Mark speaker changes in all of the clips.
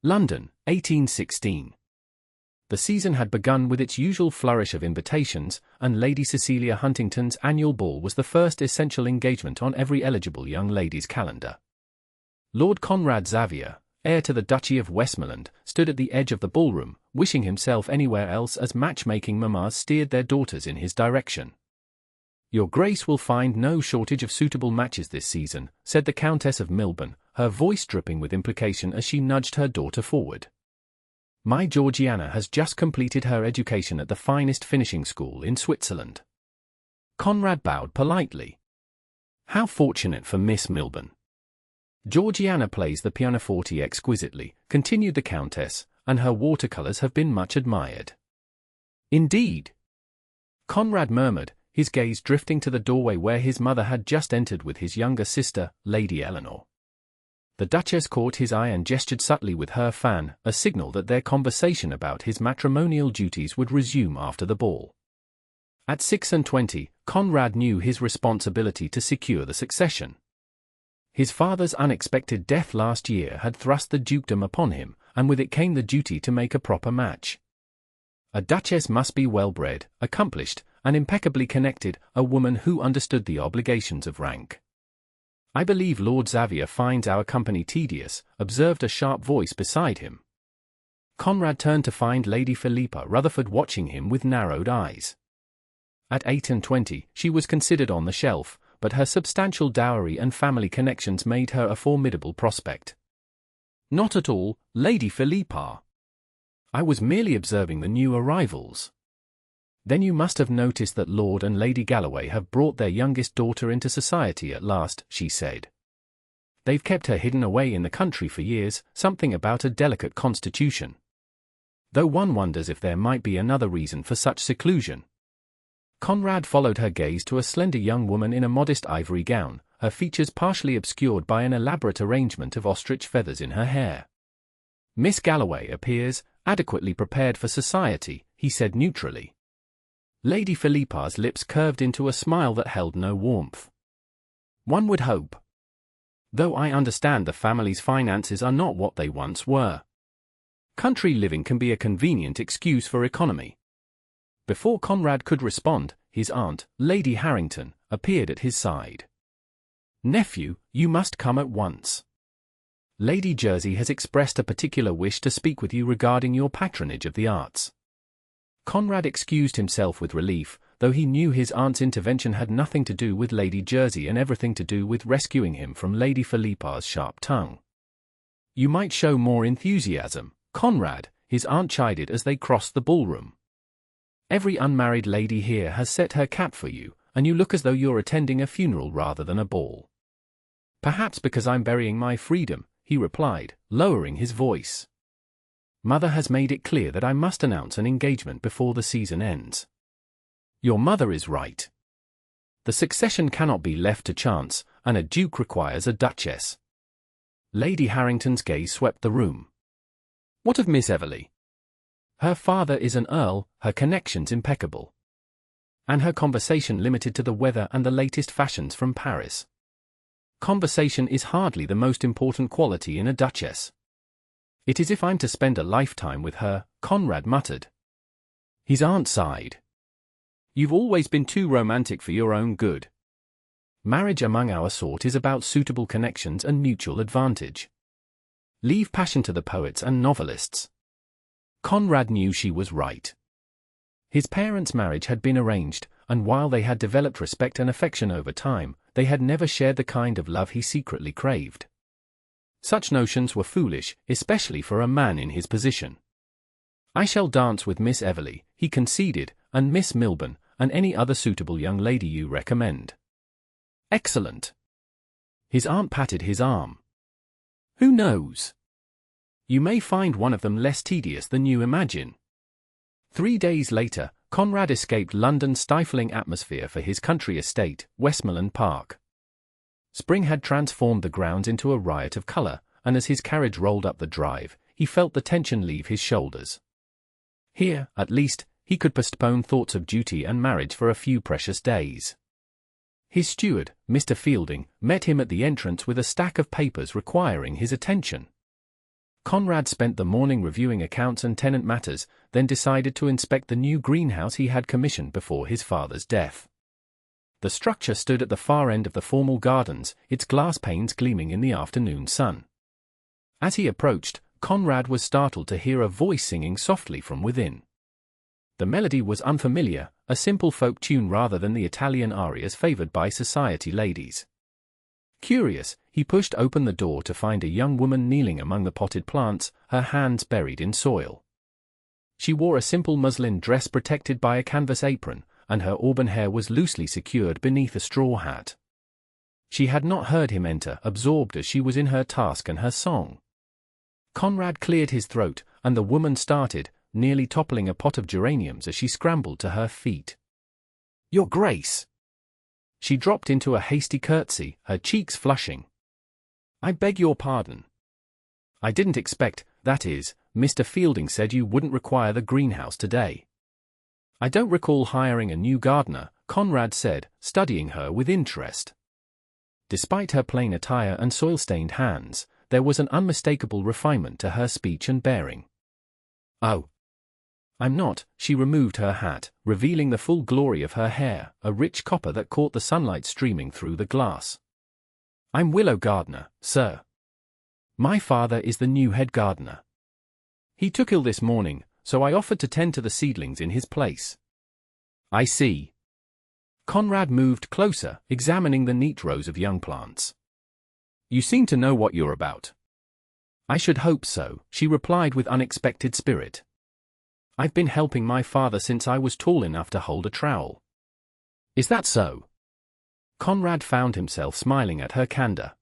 Speaker 1: London, 1816. The season had begun with its usual flourish of invitations, and Lady Cecilia Huntington's annual ball was the first essential engagement on every eligible young lady's calendar. Lord Conrad Xavier, heir to the Duchy of Westmoreland, stood at the edge of the ballroom, wishing himself anywhere else as matchmaking mammas steered their daughters in his direction. "Your Grace will find no shortage of suitable matches this season," said the Countess of Milburn, her voice dripping with implication as she nudged her daughter forward. "My Georgiana has just completed her education at the finest finishing school in Switzerland." Conrad bowed politely. "How fortunate for Miss Milburn." "Georgiana plays the pianoforte exquisitely," continued the Countess, "and her watercolors have been much admired." "Indeed?" Conrad murmured, his gaze drifting to the doorway where his mother had just entered with his younger sister, Lady Eleanor. The Duchess caught his eye and gestured subtly with her fan, a signal that their conversation about his matrimonial duties would resume after the ball. At 26, Conrad knew his responsibility to secure the succession. His father's unexpected death last year had thrust the dukedom upon him, and with it came the duty to make a proper match. A duchess must be well-bred, accomplished, and impeccably connected, a woman who understood the obligations of rank. "I believe Lord Xavier finds our company tedious," observed a sharp voice beside him. Conrad turned to find Lady Philippa Rutherford watching him with narrowed eyes. At 28, she was considered on the shelf, but her substantial dowry and family connections made her a formidable prospect. "Not at all, Lady Philippa. I was merely observing the new arrivals." "Then you must have noticed that Lord and Lady Galloway have brought their youngest daughter into society at last," she said. "They've kept her hidden away in the country for years, something about a delicate constitution. Though one wonders if there might be another reason for such seclusion." Conrad followed her gaze to a slender young woman in a modest ivory gown, her features partially obscured by an elaborate arrangement of ostrich feathers in her hair. "Miss Galloway appears adequately prepared for society," he said neutrally. Lady Philippa's lips curved into a smile that held no warmth. "One would hope. Though I understand the family's finances are not what they once were. Country living can be a convenient excuse for economy." Before Conrad could respond, his aunt, Lady Harrington, appeared at his side. "Nephew, you must come at once. Lady Jersey has expressed a particular wish to speak with you regarding your patronage of the arts." Conrad excused himself with relief, though he knew his aunt's intervention had nothing to do with Lady Jersey and everything to do with rescuing him from Lady Philippa's sharp tongue. "You might show more enthusiasm, Conrad," his aunt chided as they crossed the ballroom. "Every unmarried lady here has set her cap for you, and you look as though you're attending a funeral rather than a ball." "Perhaps because I'm burying my freedom," he replied, lowering his voice. "Mother has made it clear that I must announce an engagement before the season ends." "Your mother is right. The succession cannot be left to chance, and a duke requires a duchess." Lady Harrington's gaze swept the room. "What of Miss Everleigh?" "Her father is an earl, her connections impeccable. And her conversation limited to the weather and the latest fashions from Paris." "Conversation is hardly the most important quality in a duchess." "It is if I'm to spend a lifetime with her," Conrad muttered. His aunt sighed. "You've always been too romantic for your own good. Marriage among our sort is about suitable connections and mutual advantage. Leave passion to the poets and novelists." Conrad knew she was right. His parents' marriage had been arranged, and while they had developed respect and affection over time, they had never shared the kind of love he secretly craved. Such notions were foolish, especially for a man in his position. "I shall dance with Miss Everleigh," he conceded, "and Miss Milburn, and any other suitable young lady you recommend." "Excellent." His aunt patted his arm. "Who knows? You may find one of them less tedious than you imagine." 3 days later, Conrad escaped London's stifling atmosphere for his country estate, Westmoreland Park. Spring had transformed the grounds into a riot of color, and as his carriage rolled up the drive, he felt the tension leave his shoulders. Here, at least, he could postpone thoughts of duty and marriage for a few precious days. His steward, Mr. Fielding, met him at the entrance with a stack of papers requiring his attention. Conrad spent the morning reviewing accounts and tenant matters, then decided to inspect the new greenhouse he had commissioned before his father's death. The structure stood at the far end of the formal gardens, its glass panes gleaming in the afternoon sun. As he approached, Conrad was startled to hear a voice singing softly from within. The melody was unfamiliar, a simple folk tune rather than the Italian arias favored by society ladies. Curious, he pushed open the door to find a young woman kneeling among the potted plants, her hands buried in soil. She wore a simple muslin dress protected by a canvas apron, and her auburn hair was loosely secured beneath a straw hat. She had not heard him enter, absorbed as she was in her task and her song. Conrad cleared his throat, and the woman started, nearly toppling a pot of geraniums as she scrambled to her feet. "Your Grace!" She dropped into a hasty curtsy, her cheeks flushing. "I beg your pardon. I didn't expect, that is, Mr. Fielding said you wouldn't require the greenhouse today." "I don't recall hiring a new gardener," Conrad said, studying her with interest. Despite her plain attire and soil-stained hands, there was an unmistakable refinement to her speech and bearing. "Oh, I'm not." She removed her hat, revealing the full glory of her hair, a rich copper that caught the sunlight streaming through the glass. "I'm Willow Gardiner, sir. My father is the new head gardener. He took ill this morning, so I offered to tend to the seedlings in his place." "I see." Conrad moved closer, examining the neat rows of young plants. "You seem to know what you're about." "I should hope so," she replied with unexpected spirit. "I've been helping my father since I was tall enough to hold a trowel." "Is that so?" Conrad found himself smiling at her candor.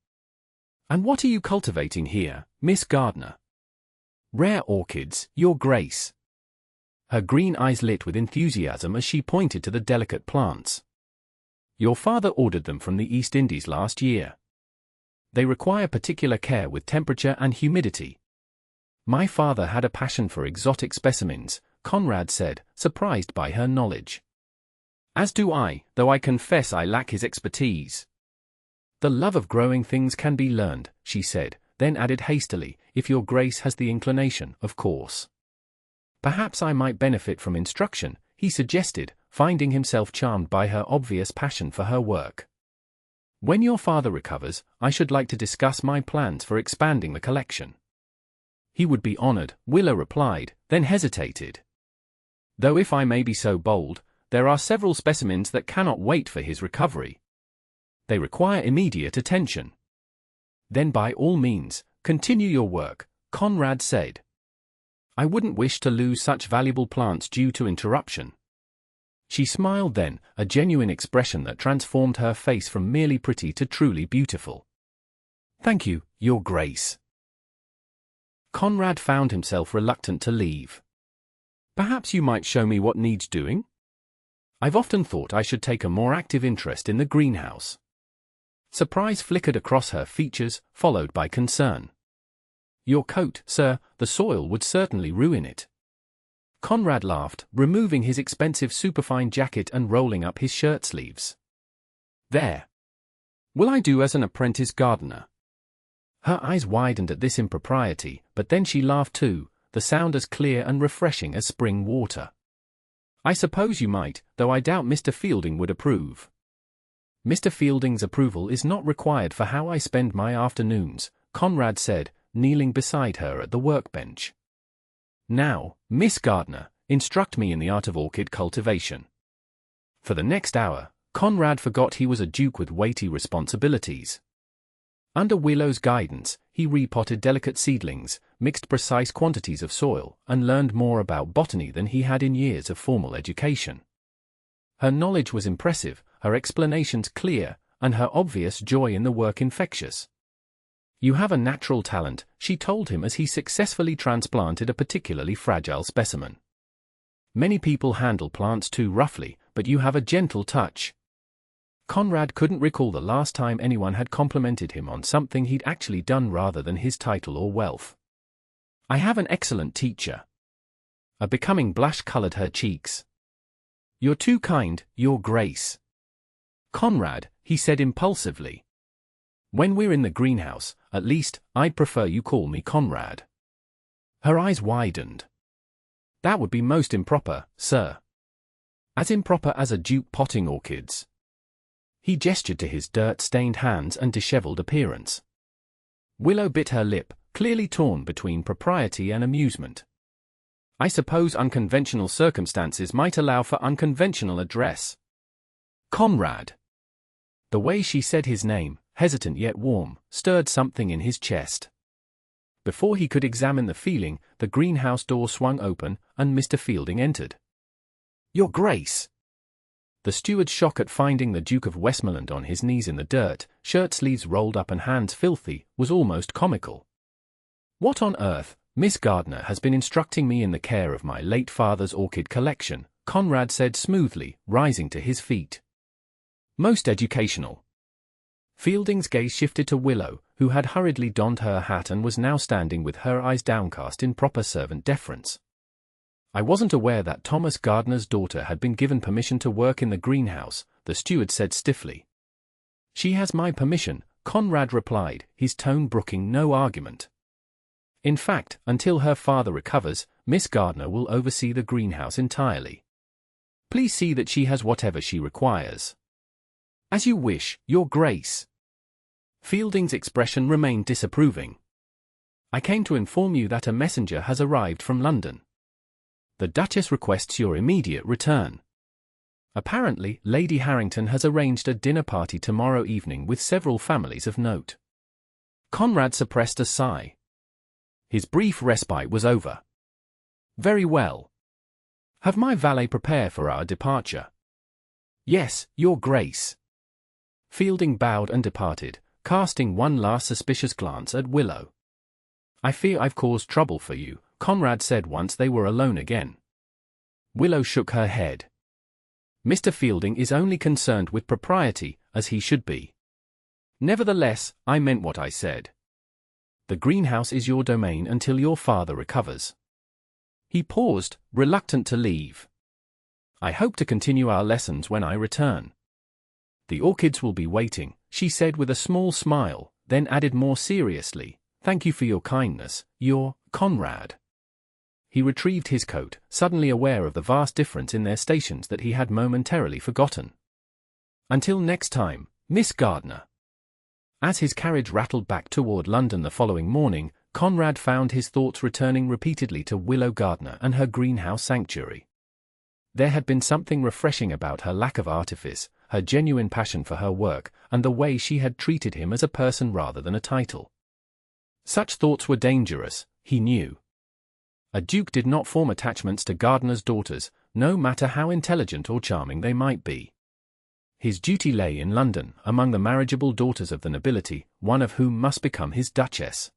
Speaker 1: "And what are you cultivating here, Miss Gardiner?" "Rare orchids, Your Grace." Her green eyes lit with enthusiasm as she pointed to the delicate plants. "Your father ordered them from the East Indies last year. They require particular care with temperature and humidity." "My father had a passion for exotic specimens," Conrad said, surprised by her knowledge. "As do I, though I confess I lack his expertise." "The love of growing things can be learned," she said, then added hastily, "if Your Grace has the inclination, of course." "Perhaps I might benefit from instruction," he suggested, finding himself charmed by her obvious passion for her work. "When your father recovers, I should like to discuss my plans for expanding the collection." "He would be honored," Willow replied, then hesitated. "Though if I may be so bold, there are several specimens that cannot wait for his recovery. They require immediate attention." "Then by all means, continue your work," Conrad said. "I wouldn't wish to lose such valuable plants due to interruption." She smiled then, a genuine expression that transformed her face from merely pretty to truly beautiful. "Thank you, Your Grace." Conrad found himself reluctant to leave. "Perhaps you might show me what needs doing? I've often thought I should take a more active interest in the greenhouse." Surprise flickered across her features, followed by concern. "Your coat, sir, the soil would certainly ruin it." Conrad laughed, removing his expensive superfine jacket and rolling up his shirt sleeves. "There. Will I do as an apprentice gardener?" Her eyes widened at this impropriety, but then she laughed too, the sound as clear and refreshing as spring water. "I suppose you might, though I doubt Mr. Fielding would approve." "Mr. Fielding's approval is not required for how I spend my afternoons," Conrad said, kneeling beside her at the workbench. "Now, Miss Gardiner, instruct me in the art of orchid cultivation." For the next hour, Conrad forgot he was a duke with weighty responsibilities. Under Willow's guidance, he repotted delicate seedlings, mixed precise quantities of soil, and learned more about botany than he had in years of formal education. Her knowledge was impressive, her explanations clear, and her obvious joy in the work infectious. "You have a natural talent," she told him as he successfully transplanted a particularly fragile specimen. "Many people handle plants too roughly, but you have a gentle touch." Conrad couldn't recall the last time anyone had complimented him on something he'd actually done rather than his title or wealth. "I have an excellent teacher." A becoming blush colored her cheeks. "You're too kind, Your Grace." "Conrad," he said impulsively. "When we're in the greenhouse, at least, I'd prefer you call me Conrad." Her eyes widened. That would be most improper, sir. As improper as a duke potting orchids. He gestured to his dirt-stained hands and disheveled appearance. Willow bit her lip, clearly torn between propriety and amusement. I suppose unconventional circumstances might allow for unconventional address. Conrad. The way she said his name, hesitant yet warm, stirred something in his chest. Before he could examine the feeling, the greenhouse door swung open, and Mr. Fielding entered. Your Grace! The steward's shock at finding the Duke of Westmoreland on his knees in the dirt, shirt sleeves rolled up and hands filthy, was almost comical. What on earth? Miss Gardiner has been instructing me in the care of my late father's orchid collection, Conrad said smoothly, rising to his feet. Most educational. Fielding's gaze shifted to Willow, who had hurriedly donned her hat and was now standing with her eyes downcast in proper servant deference. I wasn't aware that Thomas Gardiner's daughter had been given permission to work in the greenhouse, the steward said stiffly. She has my permission, Conrad replied, his tone brooking no argument. In fact, until her father recovers, Miss Gardiner will oversee the greenhouse entirely. Please see that she has whatever she requires. As you wish, Your Grace. Fielding's expression remained disapproving. I came to inform you that a messenger has arrived from London. The Duchess requests your immediate return. Apparently, Lady Harrington has arranged a dinner party tomorrow evening with several families of note. Conrad suppressed a sigh. His brief respite was over. Very well. Have my valet prepare for our departure. Yes, Your Grace. Fielding bowed and departed, casting one last suspicious glance at Willow. I fear I've caused trouble for you, Conrad said once they were alone again. Willow shook her head. Mr. Fielding is only concerned with propriety, as he should be. Nevertheless, I meant what I said. The greenhouse is your domain until your father recovers. He paused, reluctant to leave. I hope to continue our lessons when I return. The orchids will be waiting, she said with a small smile, then added more seriously, thank you for your kindness, your Conrad. He retrieved his coat, suddenly aware of the vast difference in their stations that he had momentarily forgotten. Until next time, Miss Gardiner. As his carriage rattled back toward London the following morning, Conrad found his thoughts returning repeatedly to Willow Gardiner and her greenhouse sanctuary. There had been something refreshing about her lack of artifice, her genuine passion for her work, and the way she had treated him as a person rather than a title. Such thoughts were dangerous, he knew. A duke did not form attachments to Gardiner's daughters, no matter how intelligent or charming they might be. His duty lay in London, among the marriageable daughters of the nobility, one of whom must become his duchess.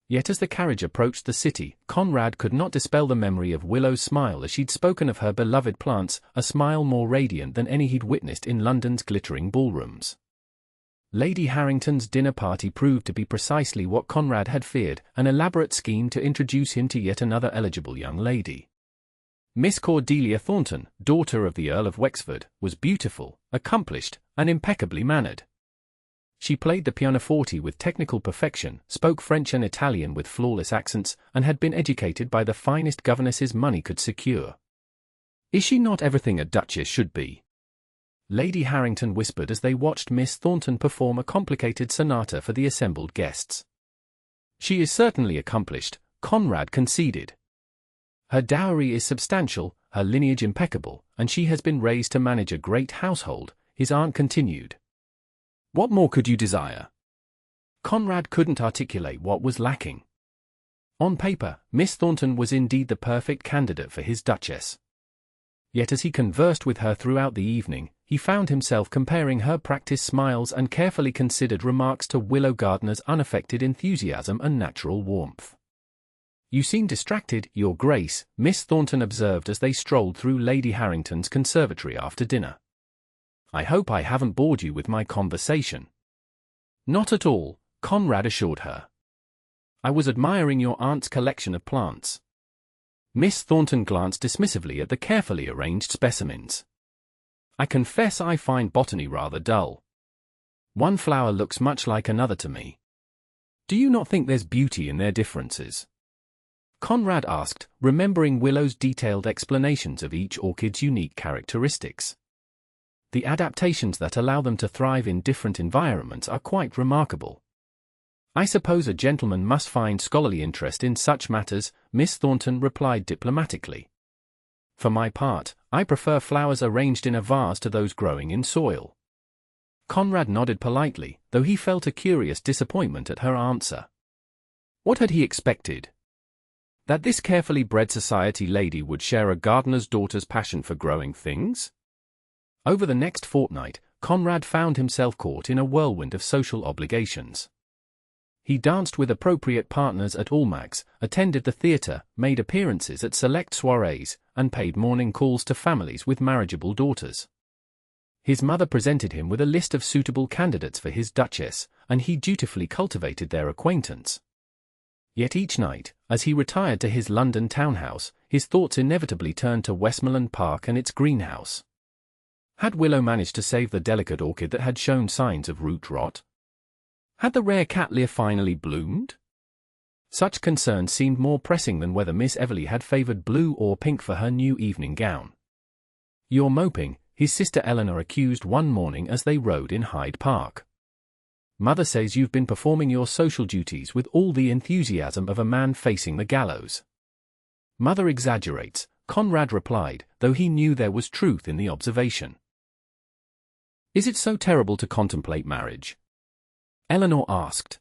Speaker 1: Yet as the carriage approached the city, Conrad could not dispel the memory of Willow's smile as she'd spoken of her beloved plants, a smile more radiant than any he'd witnessed in London's glittering ballrooms. Lady Harrington's dinner party proved to be precisely what Conrad had feared, an elaborate scheme to introduce him to yet another eligible young lady. Miss Cordelia Thornton, daughter of the Earl of Wexford, was beautiful, accomplished, and impeccably mannered. She played the pianoforte with technical perfection, spoke French and Italian with flawless accents, and had been educated by the finest governesses money could secure. Is she not everything a duchess should be? Lady Harrington whispered as they watched Miss Thornton perform a complicated sonata for the assembled guests. She is certainly accomplished, Conrad conceded. Her dowry is substantial, her lineage impeccable, and she has been raised to manage a great household, his aunt continued. What more could you desire? Conrad couldn't articulate what was lacking. On paper, Miss Thornton was indeed the perfect candidate for his duchess. Yet as he conversed with her throughout the evening, he found himself comparing her practiced smiles and carefully considered remarks to Willow Gardiner's unaffected enthusiasm and natural warmth. You seem distracted, Your Grace, Miss Thornton observed as they strolled through Lady Harrington's conservatory after dinner. I hope I haven't bored you with my conversation. Not at all, Conrad assured her. I was admiring your aunt's collection of plants. Miss Thornton glanced dismissively at the carefully arranged specimens. I confess I find botany rather dull. One flower looks much like another to me. Do you not think there's beauty in their differences? Conrad asked, remembering Willow's detailed explanations of each orchid's unique characteristics. The adaptations that allow them to thrive in different environments are quite remarkable. I suppose a gentleman must find scholarly interest in such matters, Miss Thornton replied diplomatically. For my part, I prefer flowers arranged in a vase to those growing in soil. Conrad nodded politely, though he felt a curious disappointment at her answer. What had he expected? That this carefully bred society lady would share a gardener's daughter's passion for growing things? Over the next fortnight, Conrad found himself caught in a whirlwind of social obligations. He danced with appropriate partners at Almack's, attended the theatre, made appearances at select soirees, and paid morning calls to families with marriageable daughters. His mother presented him with a list of suitable candidates for his duchess, and he dutifully cultivated their acquaintance. Yet each night, as he retired to his London townhouse, his thoughts inevitably turned to Westmoreland Park and its greenhouse. Had Willow managed to save the delicate orchid that had shown signs of root rot? Had the rare cattleya finally bloomed? Such concerns seemed more pressing than whether Miss Everleigh had favoured blue or pink for her new evening gown. "You're moping," his sister Eleanor accused one morning as they rode in Hyde Park. "Mother says you've been performing your social duties with all the enthusiasm of a man facing the gallows." "Mother exaggerates," Conrad replied, though he knew there was truth in the observation. "Is it so terrible to contemplate marriage?" Eleanor asked.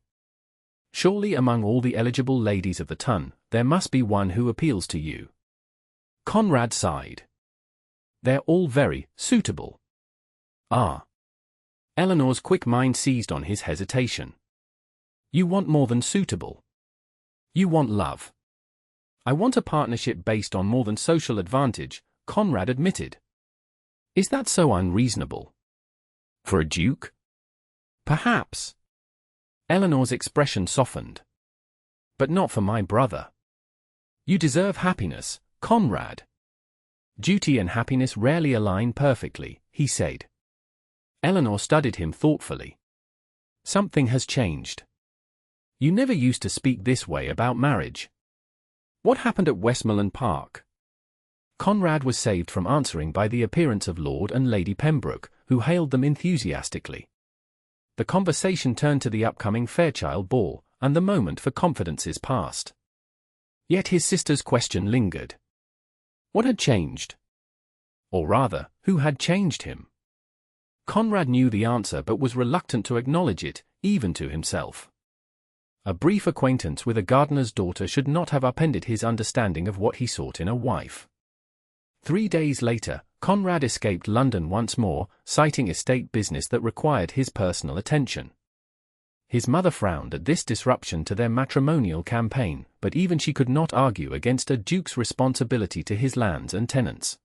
Speaker 1: "Surely among all the eligible ladies of the ton, there must be one who appeals to you." Conrad sighed. "They're all very suitable." "Ah." Eleanor's quick mind seized on his hesitation. "You want more than suitable. You want love." "I want a partnership based on more than social advantage," Conrad admitted. "Is that so unreasonable? For a duke?" "Perhaps." Eleanor's expression softened. "But not for my brother." "You deserve happiness, Conrad." "Duty and happiness rarely align perfectly," he said. Eleanor studied him thoughtfully. "Something has changed. You never used to speak this way about marriage. What happened at Westmoreland Park?" Conrad was saved from answering by the appearance of Lord and Lady Pembroke, who hailed them enthusiastically. The conversation turned to the upcoming Fairchild ball, and the moment for confidences passed. Yet his sister's question lingered. What had changed? Or rather, who had changed him? Conrad knew the answer but was reluctant to acknowledge it, even to himself. A brief acquaintance with a gardener's daughter should not have upended his understanding of what he sought in a wife. 3 days later, Conrad escaped London once more, citing estate business that required his personal attention. His mother frowned at this disruption to their matrimonial campaign, but even she could not argue against a duke's responsibility to his lands and tenants.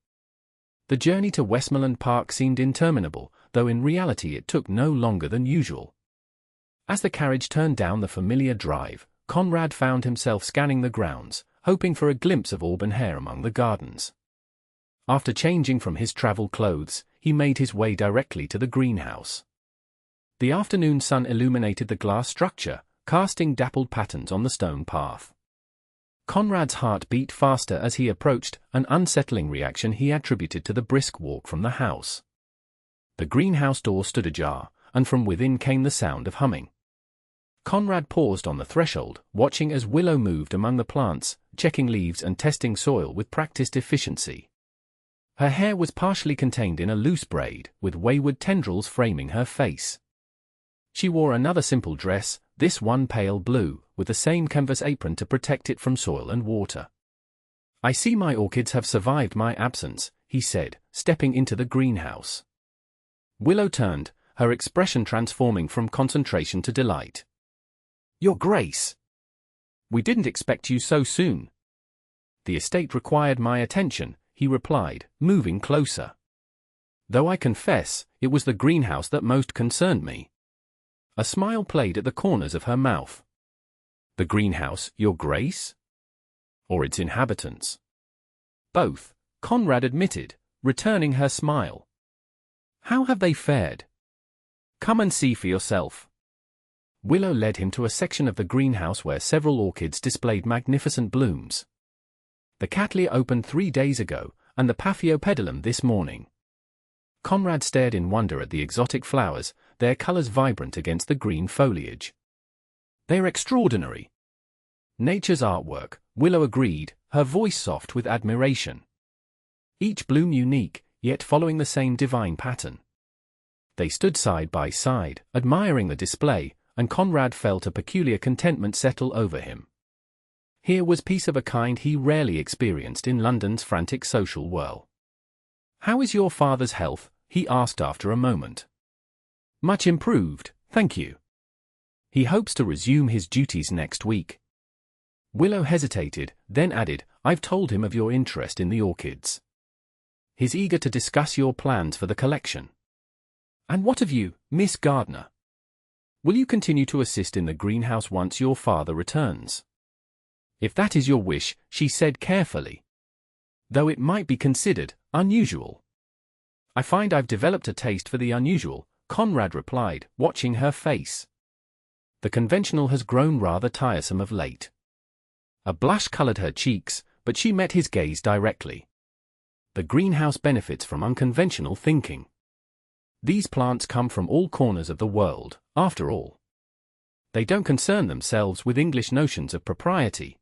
Speaker 1: The journey to Westmoreland Park seemed interminable, though in reality it took no longer than usual. As the carriage turned down the familiar drive, Conrad found himself scanning the grounds, hoping for a glimpse of auburn hair among the gardens. After changing from his travel clothes, he made his way directly to the greenhouse. The afternoon sun illuminated the glass structure, casting dappled patterns on the stone path. Conrad's heart beat faster as he approached, an unsettling reaction he attributed to the brisk walk from the house. The greenhouse door stood ajar, and from within came the sound of humming. Conrad paused on the threshold, watching as Willow moved among the plants, checking leaves and testing soil with practiced efficiency. Her hair was partially contained in a loose braid, with wayward tendrils framing her face. She wore another simple dress, this one pale blue, with the same canvas apron to protect it from soil and water. "I see my orchids have survived my absence," he said, stepping into the greenhouse. Willow turned, her expression transforming from concentration to delight. "Your Grace! We didn't expect you so soon." "The estate required my attention," he replied, moving closer. "Though I confess, it was the greenhouse that most concerned me." A smile played at the corners of her mouth. "The greenhouse, Your Grace? Or its inhabitants?" "Both," Conrad admitted, returning her smile. "How have they fared? Come and see for yourself." Willow led him to a section of the greenhouse where several orchids displayed magnificent blooms. The Cattleya opened 3 days ago, and the Paphiopedilum this morning. Conrad stared in wonder at the exotic flowers, their colors vibrant against the green foliage. They're extraordinary. Nature's artwork, Willow agreed, her voice soft with admiration. Each bloom unique, yet following the same divine pattern. They stood side by side, admiring the display, and Conrad felt a peculiar contentment settle over him. Here was peace of a kind he rarely experienced in London's frantic social whirl. "How is your father's health?" he asked after a moment. "Much improved, thank you. He hopes to resume his duties next week." Willow hesitated, then added, "I've told him of your interest in the orchids. He's eager to discuss your plans for the collection." "And what of you, Miss Gardiner? Will you continue to assist in the greenhouse once your father returns?" "If that is your wish," she said carefully. "Though it might be considered unusual." "I find I've developed a taste for the unusual," Conrad replied, watching her face. "The conventional has grown rather tiresome of late." A blush colored her cheeks, but she met his gaze directly. The greenhouse benefits from unconventional thinking. These plants come from all corners of the world, after all. They don't concern themselves with English notions of propriety.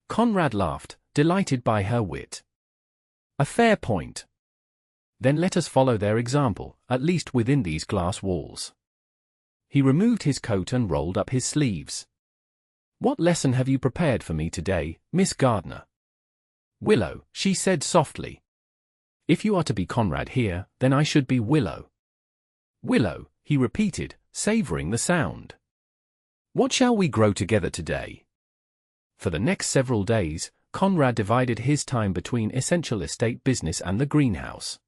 Speaker 1: Conrad laughed, delighted by her wit. "A fair point. Then let us follow their example, at least within these glass walls." He removed his coat and rolled up his sleeves. "What lesson have you prepared for me today, Miss Gardiner?" "Willow," she said softly. "If you are to be Conrad here, then I should be Willow." "Willow," he repeated, savoring the sound. "What shall we grow together today?" For the next several days, Conrad divided his time between essential estate business and the greenhouse.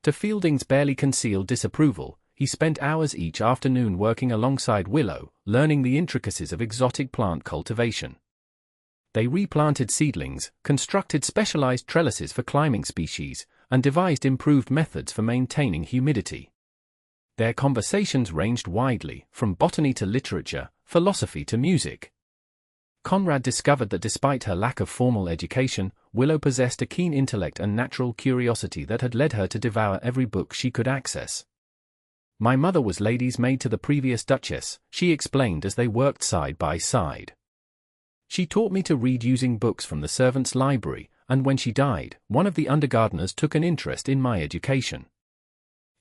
Speaker 1: To Fielding's barely concealed disapproval, he spent hours each afternoon working alongside Willow, learning the intricacies of exotic plant cultivation. They replanted seedlings, constructed specialized trellises for climbing species, and devised improved methods for maintaining humidity. Their conversations ranged widely, from botany to literature, philosophy to music. Conrad discovered that despite her lack of formal education, Willow possessed a keen intellect and natural curiosity that had led her to devour every book she could access. "My mother was lady's maid to the previous Duchess," she explained as they worked side by side. "She taught me to read using books from the servants' library, and when she died, one of the undergardeners took an interest in my education."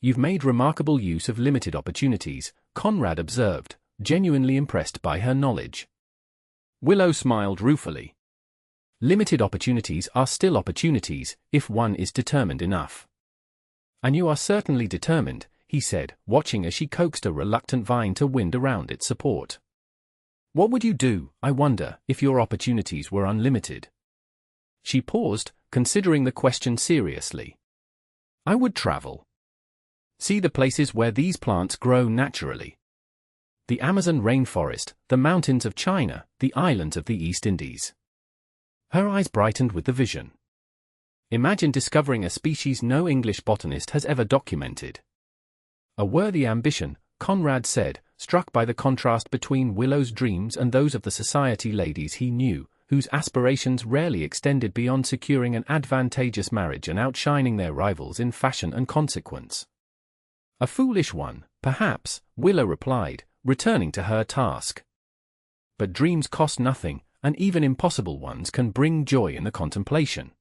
Speaker 1: "You've made remarkable use of limited opportunities," Conrad observed, genuinely impressed by her knowledge. Willow smiled ruefully. "Limited opportunities are still opportunities, if one is determined enough." "And you are certainly determined," he said, watching as she coaxed a reluctant vine to wind around its support. "What would you do, I wonder, if your opportunities were unlimited?" She paused, considering the question seriously. "I would travel. See the places where these plants grow naturally. The Amazon rainforest, the mountains of China, the islands of the East Indies." Her eyes brightened with the vision. "Imagine discovering a species no English botanist has ever documented." "A worthy ambition," Conrad said, struck by the contrast between Willow's dreams and those of the society ladies he knew, whose aspirations rarely extended beyond securing an advantageous marriage and outshining their rivals in fashion and consequence. "A foolish one, perhaps," Willow replied, returning to her task. "But dreams cost nothing, and even impossible ones can bring joy in the contemplation."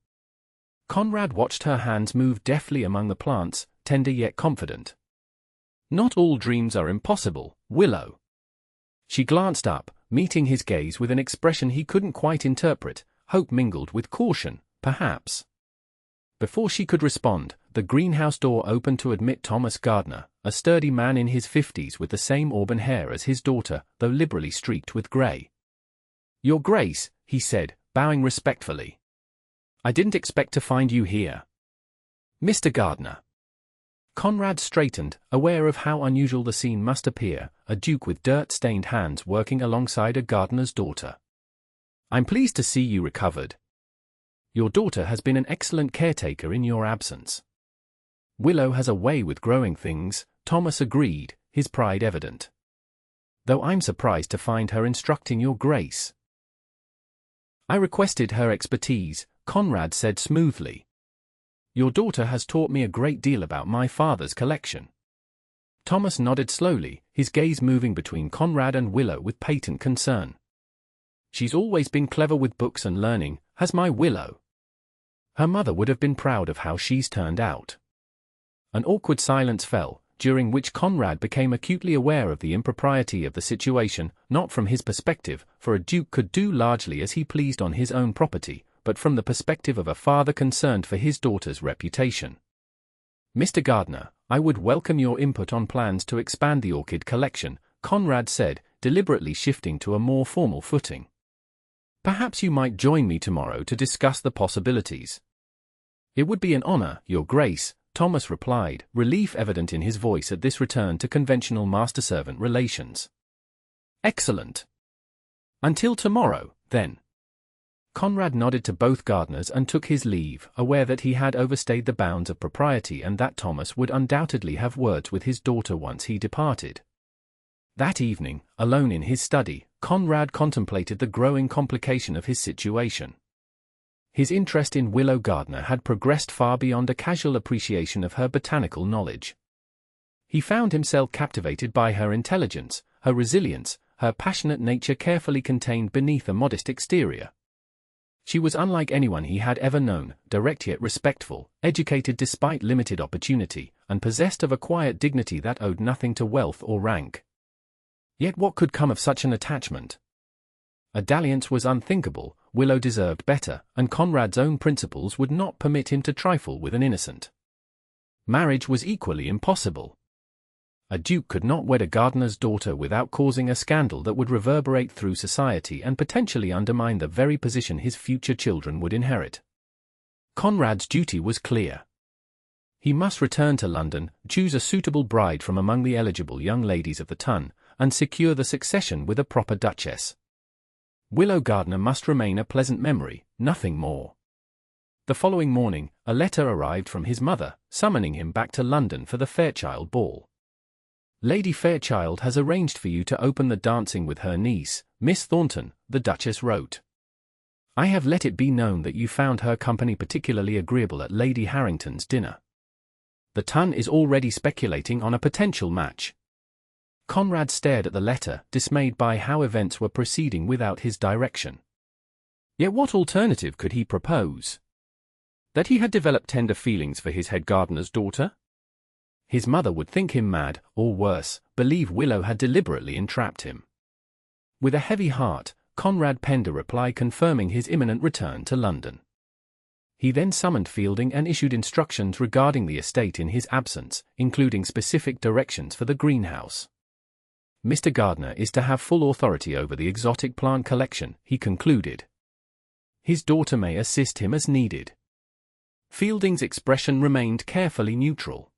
Speaker 1: Conrad watched her hands move deftly among the plants, tender yet confident. "Not all dreams are impossible, Willow." She glanced up, meeting his gaze with an expression he couldn't quite interpret, hope mingled with caution, perhaps. Before she could respond, the greenhouse door opened to admit Thomas Gardiner, a sturdy man in his 50s with the same auburn hair as his daughter, though liberally streaked with grey. "Your Grace," he said, bowing respectfully. "I didn't expect to find you here." "Mr. Gardiner." Conrad straightened, aware of how unusual the scene must appear, a duke with dirt-stained hands working alongside a gardener's daughter. "I'm pleased to see you recovered. Your daughter has been an excellent caretaker in your absence." "Willow has a way with growing things," Thomas agreed, his pride evident. though I'm surprised to find her instructing your grace." "I requested her expertise," Conrad said smoothly. "Your daughter has taught me a great deal about my father's collection." Thomas nodded slowly, his gaze moving between Conrad and Willow with patent concern. "She's always been clever with books and learning, has my Willow. Her mother would have been proud of how she's turned out." An awkward silence fell, during which Conrad became acutely aware of the impropriety of the situation, not from his perspective, for a duke could do largely as he pleased on his own property, but from the perspective of a father concerned for his daughter's reputation. "Mr. Gardiner, I would welcome your input on plans to expand the orchid collection," Conrad said, deliberately shifting to a more formal footing. "Perhaps you might join me tomorrow to discuss the possibilities." "It would be an honor, Your Grace," Thomas replied, relief evident in his voice at this return to conventional master-servant relations. "Excellent. Until tomorrow, then." Conrad nodded to both gardeners and took his leave, aware that he had overstayed the bounds of propriety and that Thomas would undoubtedly have words with his daughter once he departed. That evening, alone in his study, Conrad contemplated the growing complication of his situation. His interest in Willow Gardiner had progressed far beyond a casual appreciation of her botanical knowledge. He found himself captivated by her intelligence, her resilience, her passionate nature carefully contained beneath a modest exterior. She was unlike anyone he had ever known, direct yet respectful, educated despite limited opportunity, and possessed of a quiet dignity that owed nothing to wealth or rank. Yet what could come of such an attachment? A dalliance was unthinkable, Willow deserved better, and Conrad's own principles would not permit him to trifle with an innocent. Marriage was equally impossible. A duke could not wed a gardener's daughter without causing a scandal that would reverberate through society and potentially undermine the very position his future children would inherit. Conrad's duty was clear. He must return to London, choose a suitable bride from among the eligible young ladies of the ton, and secure the succession with a proper duchess. Willow Gardiner must remain a pleasant memory, nothing more. The following morning, a letter arrived from his mother, summoning him back to London for the Fairchild ball. "Lady Fairchild has arranged for you to open the dancing with her niece, Miss Thornton," the Duchess wrote. "I have let it be known that you found her company particularly agreeable at Lady Harrington's dinner. The ton is already speculating on a potential match." Conrad stared at the letter, dismayed by how events were proceeding without his direction. Yet what alternative could he propose? That he had developed tender feelings for his head gardener's daughter? His mother would think him mad, or worse, believe Willow had deliberately entrapped him. With a heavy heart, Conrad penned a reply confirming his imminent return to London. He then summoned Fielding and issued instructions regarding the estate in his absence, including specific directions for the greenhouse. "Mr. Gardiner is to have full authority over the exotic plant collection," he concluded. "His daughter may assist him as needed." Fielding's expression remained carefully neutral.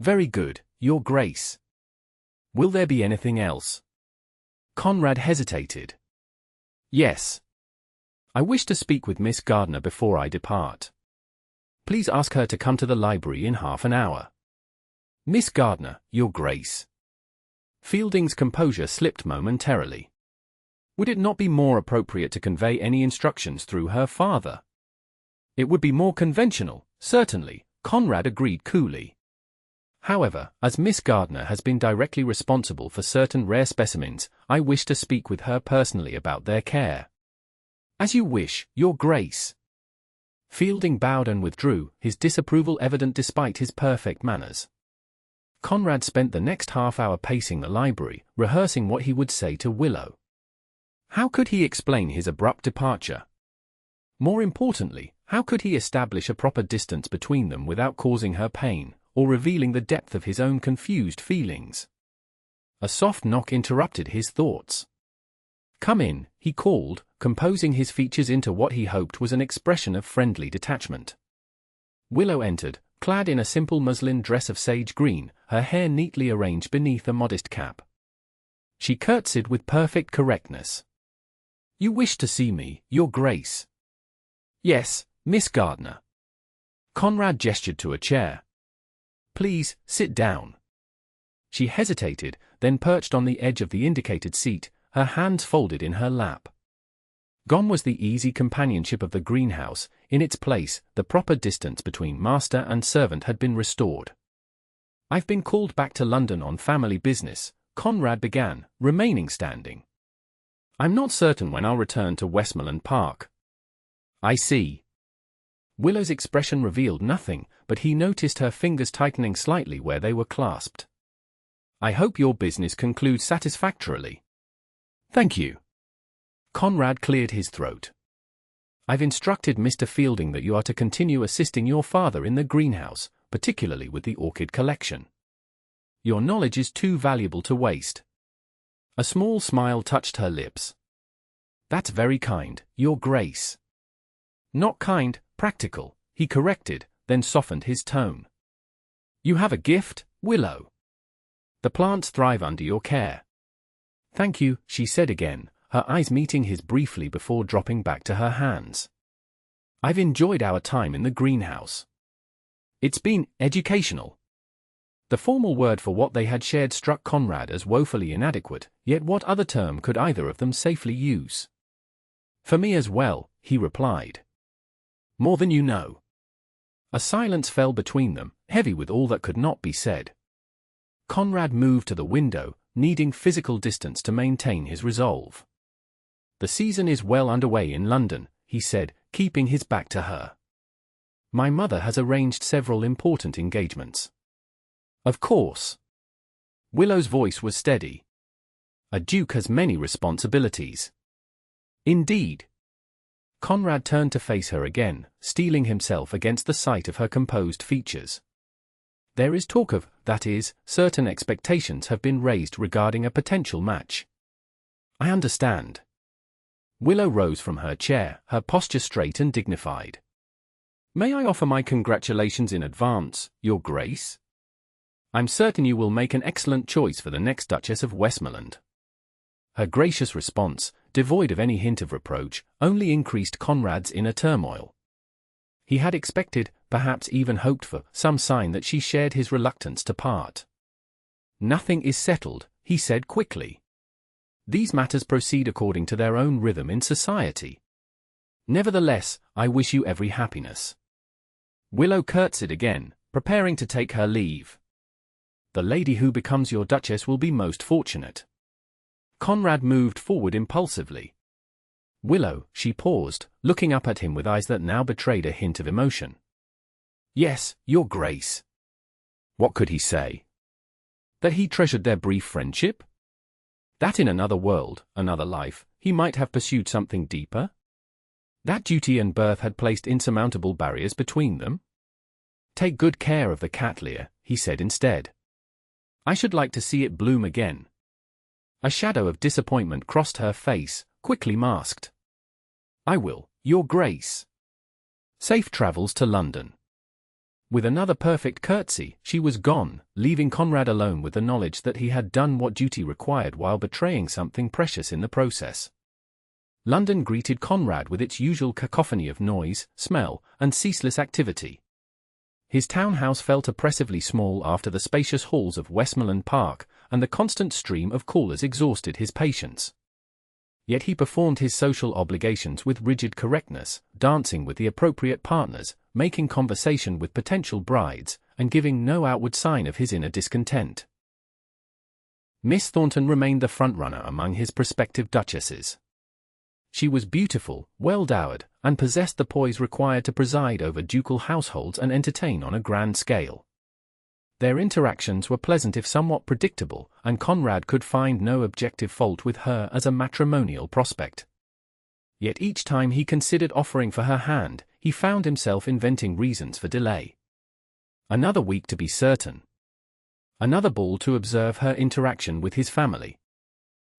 Speaker 1: "Very good, Your Grace. Will there be anything else?" Conrad hesitated. "Yes. I wish to speak with Miss Gardiner before I depart. Please ask her to come to the library in half an hour." "Miss Gardiner, Your Grace." Fielding's composure slipped momentarily. Would it not be more appropriate to convey any instructions through her father? "It would be more conventional, certainly," Conrad agreed coolly. "However, as Miss Gardiner has been directly responsible for certain rare specimens, I wish to speak with her personally about their care." "As you wish, Your Grace." Fielding bowed and withdrew, his disapproval evident despite his perfect manners. Conrad spent the next half-hour pacing the library, rehearsing what he would say to Willow. How could he explain his abrupt departure? More importantly, how could he establish a proper distance between them without causing her pain, or revealing the depth of his own confused feelings? A soft knock interrupted his thoughts. "Come in," he called, composing his features into what he hoped was an expression of friendly detachment. Willow entered, clad in a simple muslin dress of sage green, her hair neatly arranged beneath a modest cap. She curtsied with perfect correctness. "You wish to see me, Your Grace?" "Yes, Miss Gardiner." Conrad gestured to a chair. "Please, sit down." She hesitated, then perched on the edge of the indicated seat, her hands folded in her lap. Gone was the easy companionship of the greenhouse. In its place, the proper distance between master and servant had been restored. "I've been called back to London on family business," Conrad began, remaining standing. "I'm not certain when I'll return to Westmoreland Park." "I see." Willow's expression revealed nothing, but he noticed her fingers tightening slightly where they were clasped. "I hope your business concludes satisfactorily." "Thank you." Conrad cleared his throat. "I've instructed Mr. Fielding that you are to continue assisting your father in the greenhouse, particularly with the orchid collection. Your knowledge is too valuable to waste." A small smile touched her lips. "That's very kind, Your Grace." "Not kind, practical," he corrected, then softened his tone. "You have a gift, Willow. The plants thrive under your care." "Thank you," she said again, her eyes meeting his briefly before dropping back to her hands. "I've enjoyed our time in the greenhouse. It's been educational." The formal word for what they had shared struck Conrad as woefully inadequate, yet what other term could either of them safely use? "For me as well," he replied. "More than you know." A silence fell between them, heavy with all that could not be said. Conrad moved to the window, needing physical distance to maintain his resolve. "The season is well underway in London," he said, keeping his back to her. "My mother has arranged several important engagements." "Of course." Willow's voice was steady. "A duke has many responsibilities." "Indeed." Conrad turned to face her again, steeling himself against the sight of her composed features. "There is talk of, that is, certain expectations have been raised regarding a potential match." "I understand." Willow rose from her chair, her posture straight and dignified. "May I offer my congratulations in advance, Your Grace? I'm certain you will make an excellent choice for the next Duchess of Westmoreland." Her gracious response, devoid of any hint of reproach, only increased Conrad's inner turmoil. He had expected, perhaps even hoped for, some sign that she shared his reluctance to part. "Nothing is settled," he said quickly. "These matters proceed according to their own rhythm in society. Nevertheless, I wish you every happiness." Willow curtsied again, preparing to take her leave. "The lady who becomes your Duchess will be most fortunate." Conrad moved forward impulsively. "Willow," she paused, looking up at him with eyes that now betrayed a hint of emotion. "Yes, Your Grace." What could he say? That he treasured their brief friendship? That in another world, another life, he might have pursued something deeper? That duty and birth had placed insurmountable barriers between them? "Take good care of the cattleya," he said instead. "I should like to see it bloom again." A shadow of disappointment crossed her face, quickly masked. "I will, Your Grace." Safe travels to London. With another perfect curtsy, she was gone, leaving Conrad alone with the knowledge that he had done what duty required while betraying something precious in the process. London greeted Conrad with its usual cacophony of noise, smell, and ceaseless activity. His townhouse felt oppressively small after the spacious halls of Westmoreland Park, and the constant stream of callers exhausted his patience. Yet he performed his social obligations with rigid correctness, dancing with the appropriate partners, making conversation with potential brides, and giving no outward sign of his inner discontent. Miss Thornton remained the frontrunner among his prospective duchesses. She was beautiful, well-dowered, and possessed the poise required to preside over ducal households and entertain on a grand scale. Their interactions were pleasant if somewhat predictable, and Conrad could find no objective fault with her as a matrimonial prospect. Yet each time he considered offering for her hand, he found himself inventing reasons for delay. Another week to be certain. Another ball to observe her interaction with his family.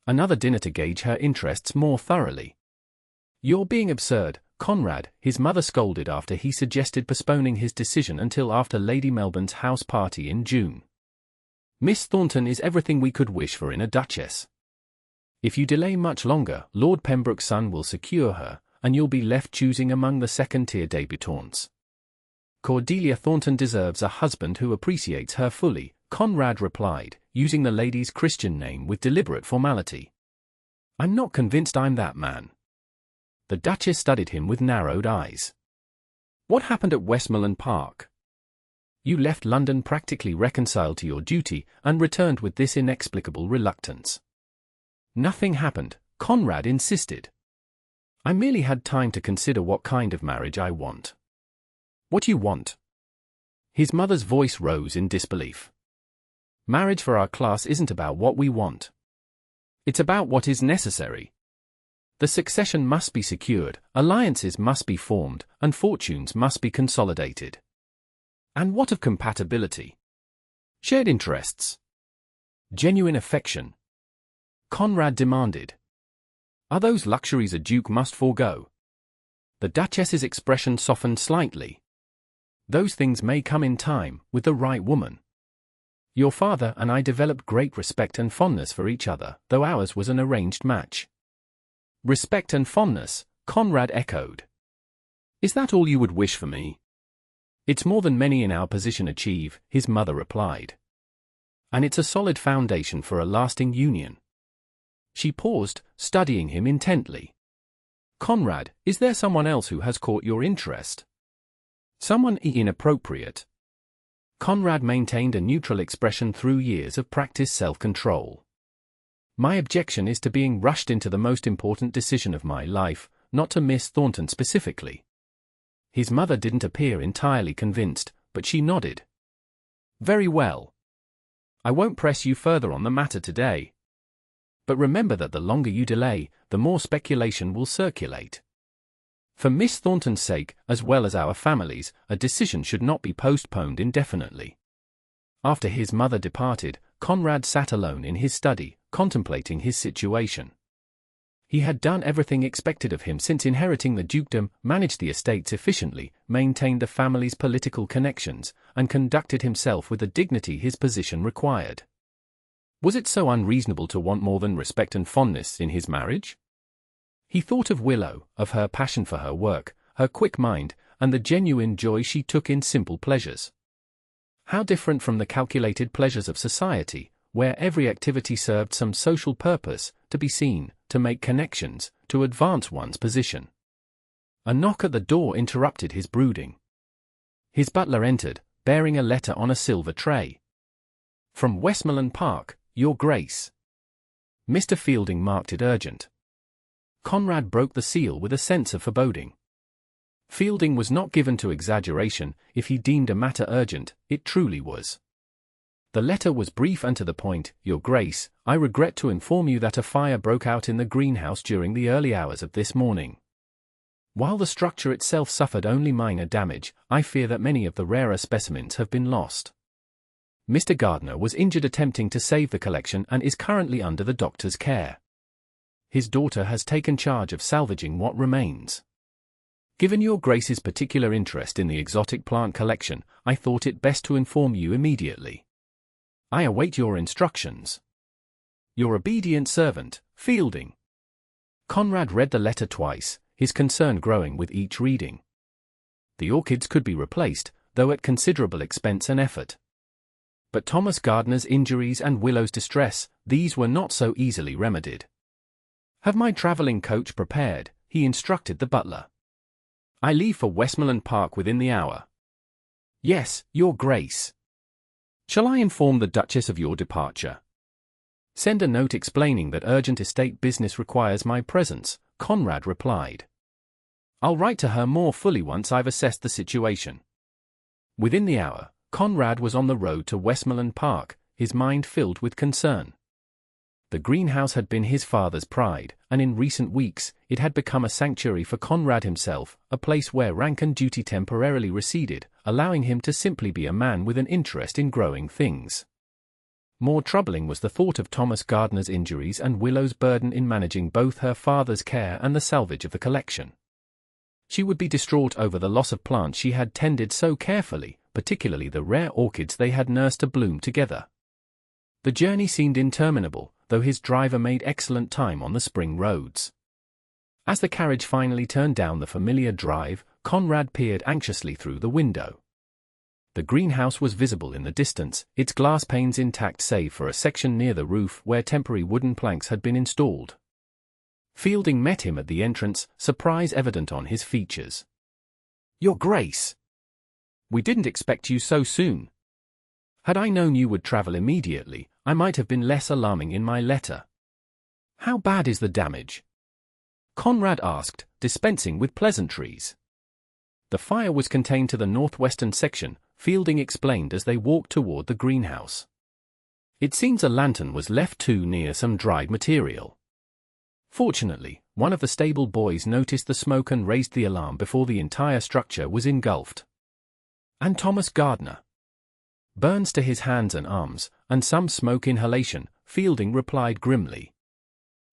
Speaker 1: Another dinner to gauge her interests more thoroughly. "You're being absurd, Conrad," his mother scolded after he suggested postponing his decision until after Lady Melbourne's house party in June. "Miss Thornton is everything we could wish for in a duchess. If you delay much longer, Lord Pembroke's son will secure her, and you'll be left choosing among the second-tier debutantes." "Cordelia Thornton deserves a husband who appreciates her fully," Conrad replied, using the lady's Christian name with deliberate formality. "I'm not convinced I'm that man." The Duchess studied him with narrowed eyes. "What happened at Westmoreland Park? You left London practically reconciled to your duty and returned with this inexplicable reluctance." "Nothing happened," Conrad insisted. "I merely had time to consider what kind of marriage I want." "What you want?" His mother's voice rose in disbelief. "Marriage for our class isn't about what we want. It's about what is necessary. The succession must be secured, alliances must be formed, and fortunes must be consolidated." "And what of compatibility? Shared interests? Genuine affection?" Conrad demanded. "Are those luxuries a duke must forego?" The Duchess's expression softened slightly. "Those things may come in time, with the right woman. Your father and I developed great respect and fondness for each other, though ours was an arranged match." "Respect and fondness," Conrad echoed. "Is that all you would wish for me?" "It's more than many in our position achieve," his mother replied. "And it's a solid foundation for a lasting union." She paused, studying him intently. "Conrad, is there someone else who has caught your interest? Someone inappropriate?" Conrad maintained a neutral expression through years of practiced self-control. "My objection is to being rushed into the most important decision of my life, not to Miss Thornton specifically." His mother didn't appear entirely convinced, but she nodded. "Very well. I won't press you further on the matter today. But remember that the longer you delay, the more speculation will circulate. For Miss Thornton's sake, as well as our family's, a decision should not be postponed indefinitely." After his mother departed, Conrad sat alone in his study, contemplating his situation. He had done everything expected of him since inheriting the dukedom, managed the estates efficiently, maintained the family's political connections, and conducted himself with the dignity his position required. Was it so unreasonable to want more than respect and fondness in his marriage? He thought of Willow, of her passion for her work, her quick mind, and the genuine joy she took in simple pleasures. How different from the calculated pleasures of society, where every activity served some social purpose, to be seen, to make connections, to advance one's position. A knock at the door interrupted his brooding. His butler entered, bearing a letter on a silver tray. "From Westmoreland Park, Your Grace." Mr. Fielding marked it urgent. Conrad broke the seal with a sense of foreboding. Fielding was not given to exaggeration. If he deemed a matter urgent, it truly was. The letter was brief and to the point. "Your Grace, I regret to inform you that a fire broke out in the greenhouse during the early hours of this morning. While the structure itself suffered only minor damage, I fear that many of the rarer specimens have been lost. Mr. Gardiner was injured attempting to save the collection and is currently under the doctor's care. His daughter has taken charge of salvaging what remains. Given Your Grace's particular interest in the exotic plant collection, I thought it best to inform you immediately. I await your instructions. Your obedient servant, Fielding." Conrad read the letter twice, his concern growing with each reading. The orchids could be replaced, though at considerable expense and effort. But Thomas Gardiner's injuries and Willow's distress, these were not so easily remedied. "Have my travelling coach prepared," he instructed the butler. "I leave for Westmoreland Park within the hour." "Yes, Your Grace." "Shall I inform the Duchess of your departure?" "Send a note explaining that urgent estate business requires my presence," Conrad replied. "I'll write to her more fully once I've assessed the situation." Within the hour, Conrad was on the road to Westmoreland Park, his mind filled with concern. The greenhouse had been his father's pride, and in recent weeks, it had become a sanctuary for Conrad himself, a place where rank and duty temporarily receded, allowing him to simply be a man with an interest in growing things. More troubling was the thought of Thomas Gardiner's injuries and Willow's burden in managing both her father's care and the salvage of the collection. She would be distraught over the loss of plants she had tended so carefully, particularly the rare orchids they had nursed to bloom together. The journey seemed interminable, though his driver made excellent time on the spring roads. As the carriage finally turned down the familiar drive, Conrad peered anxiously through the window. The greenhouse was visible in the distance, its glass panes intact save for a section near the roof where temporary wooden planks had been installed. Fielding met him at the entrance, surprise evident on his features. "Your Grace! We didn't expect you so soon. Had I known you would travel immediately, I might have been less alarming in my letter. How bad is the damage?" Conrad asked, dispensing with pleasantries. The fire was contained to the northwestern section, Fielding explained as they walked toward the greenhouse. It seems a lantern was left too near some dried material. Fortunately, one of the stable boys noticed the smoke and raised the alarm before the entire structure was engulfed. "And Thomas Gardiner?" "Burns to his hands and arms, and some smoke inhalation," Fielding replied grimly.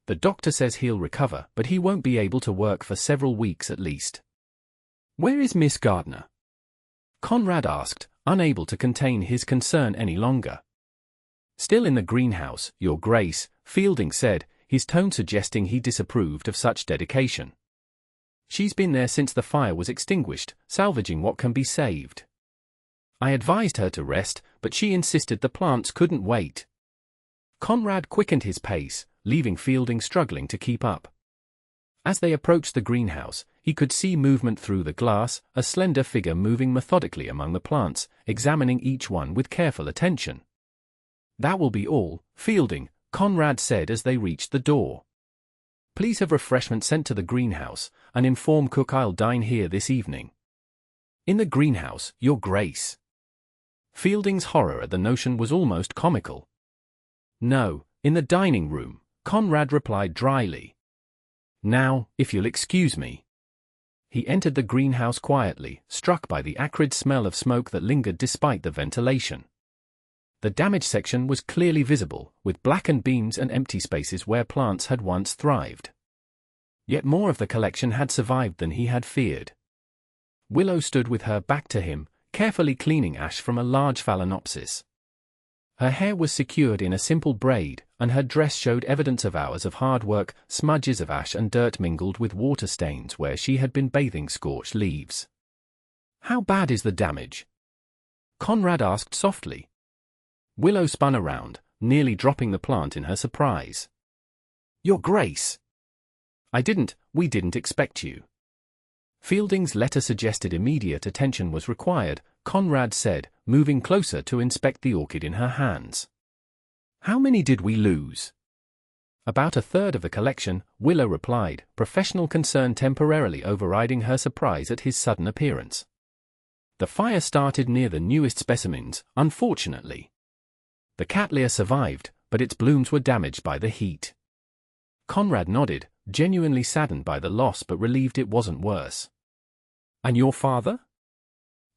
Speaker 1: "The doctor says he'll recover, but he won't be able to work for several weeks at least." "Where is Miss Gardiner?" Conrad asked, unable to contain his concern any longer. "Still in the greenhouse, Your Grace," Fielding said, his tone suggesting he disapproved of such dedication. "She's been there since the fire was extinguished, salvaging what can be saved. I advised her to rest, but she insisted the plants couldn't wait." Conrad quickened his pace, leaving Fielding struggling to keep up. As they approached the greenhouse, he could see movement through the glass, a slender figure moving methodically among the plants, examining each one with careful attention. "That will be all, Fielding," Conrad said as they reached the door. "Please have refreshment sent to the greenhouse, and inform cook I'll dine here this evening." "In the greenhouse, Your Grace?" Fielding's horror at the notion was almost comical. "No, in the dining room," Conrad replied dryly. "Now, if you'll excuse me." He entered the greenhouse quietly, struck by the acrid smell of smoke that lingered despite the ventilation. The damaged section was clearly visible, with blackened beams and empty spaces where plants had once thrived. Yet more of the collection had survived than he had feared. Willow stood with her back to him, carefully cleaning ash from a large phalaenopsis. Her hair was secured in a simple braid, and her dress showed evidence of hours of hard work, smudges of ash and dirt mingled with water stains where she had been bathing scorched leaves. "How bad is the damage?" Conrad asked softly. Willow spun around, nearly dropping the plant in her surprise. "Your Grace! We didn't expect you." Fielding's letter suggested immediate attention was required, Conrad said, moving closer to inspect the orchid in her hands. "How many did we lose?" "About a third of the collection," Willow replied, professional concern temporarily overriding her surprise at his sudden appearance. "The fire started near the newest specimens, unfortunately. The cattleya survived, but its blooms were damaged by the heat." Conrad nodded, genuinely saddened by the loss but relieved it wasn't worse. "And your father?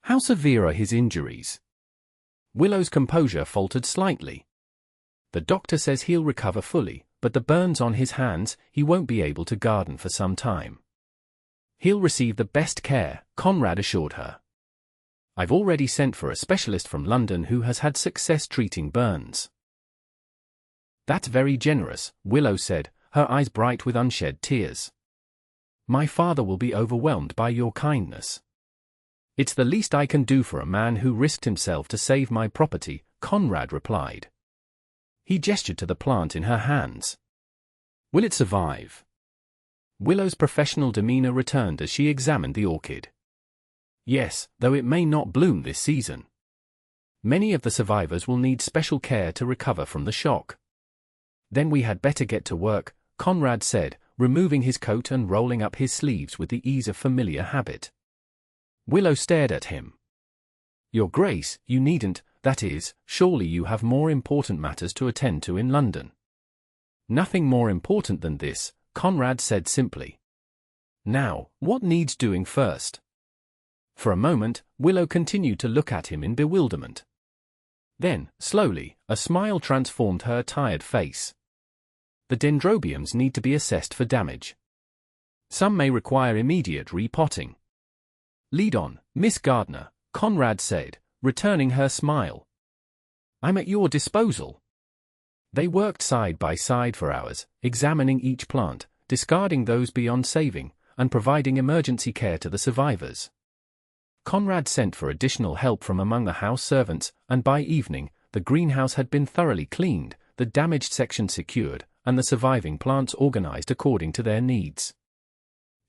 Speaker 1: How severe are his injuries?" Willow's composure faltered slightly. "The doctor says he'll recover fully, but the burns on his hands, he won't be able to garden for some time." "He'll receive the best care," Conrad assured her. "I've already sent for a specialist from London who has had success treating burns." "That's very generous," Willow said, her eyes bright with unshed tears. "My father will be overwhelmed by your kindness." "It's the least I can do for a man who risked himself to save my property," Conrad replied. He gestured to the plant in her hands. "Will it survive?" Willow's professional demeanor returned as she examined the orchid. "Yes, though it may not bloom this season. Many of the survivors will need special care to recover from the shock." "Then we had better get to work," Conrad said, removing his coat and rolling up his sleeves with the ease of familiar habit. Willow stared at him. "Your Grace, you needn't, that is, surely you have more important matters to attend to in London." "Nothing more important than this," Conrad said simply. "Now, what needs doing first?" For a moment, Willow continued to look at him in bewilderment. Then, slowly, a smile transformed her tired face. "The dendrobiums need to be assessed for damage. Some may require immediate repotting." "Lead on, Miss Gardiner," Conrad said, returning her smile. "I'm at your disposal." They worked side by side for hours, examining each plant, discarding those beyond saving, and providing emergency care to the survivors. Conrad sent for additional help from among the house servants, and by evening, the greenhouse had been thoroughly cleaned, the damaged section secured, and the surviving plants organized according to their needs.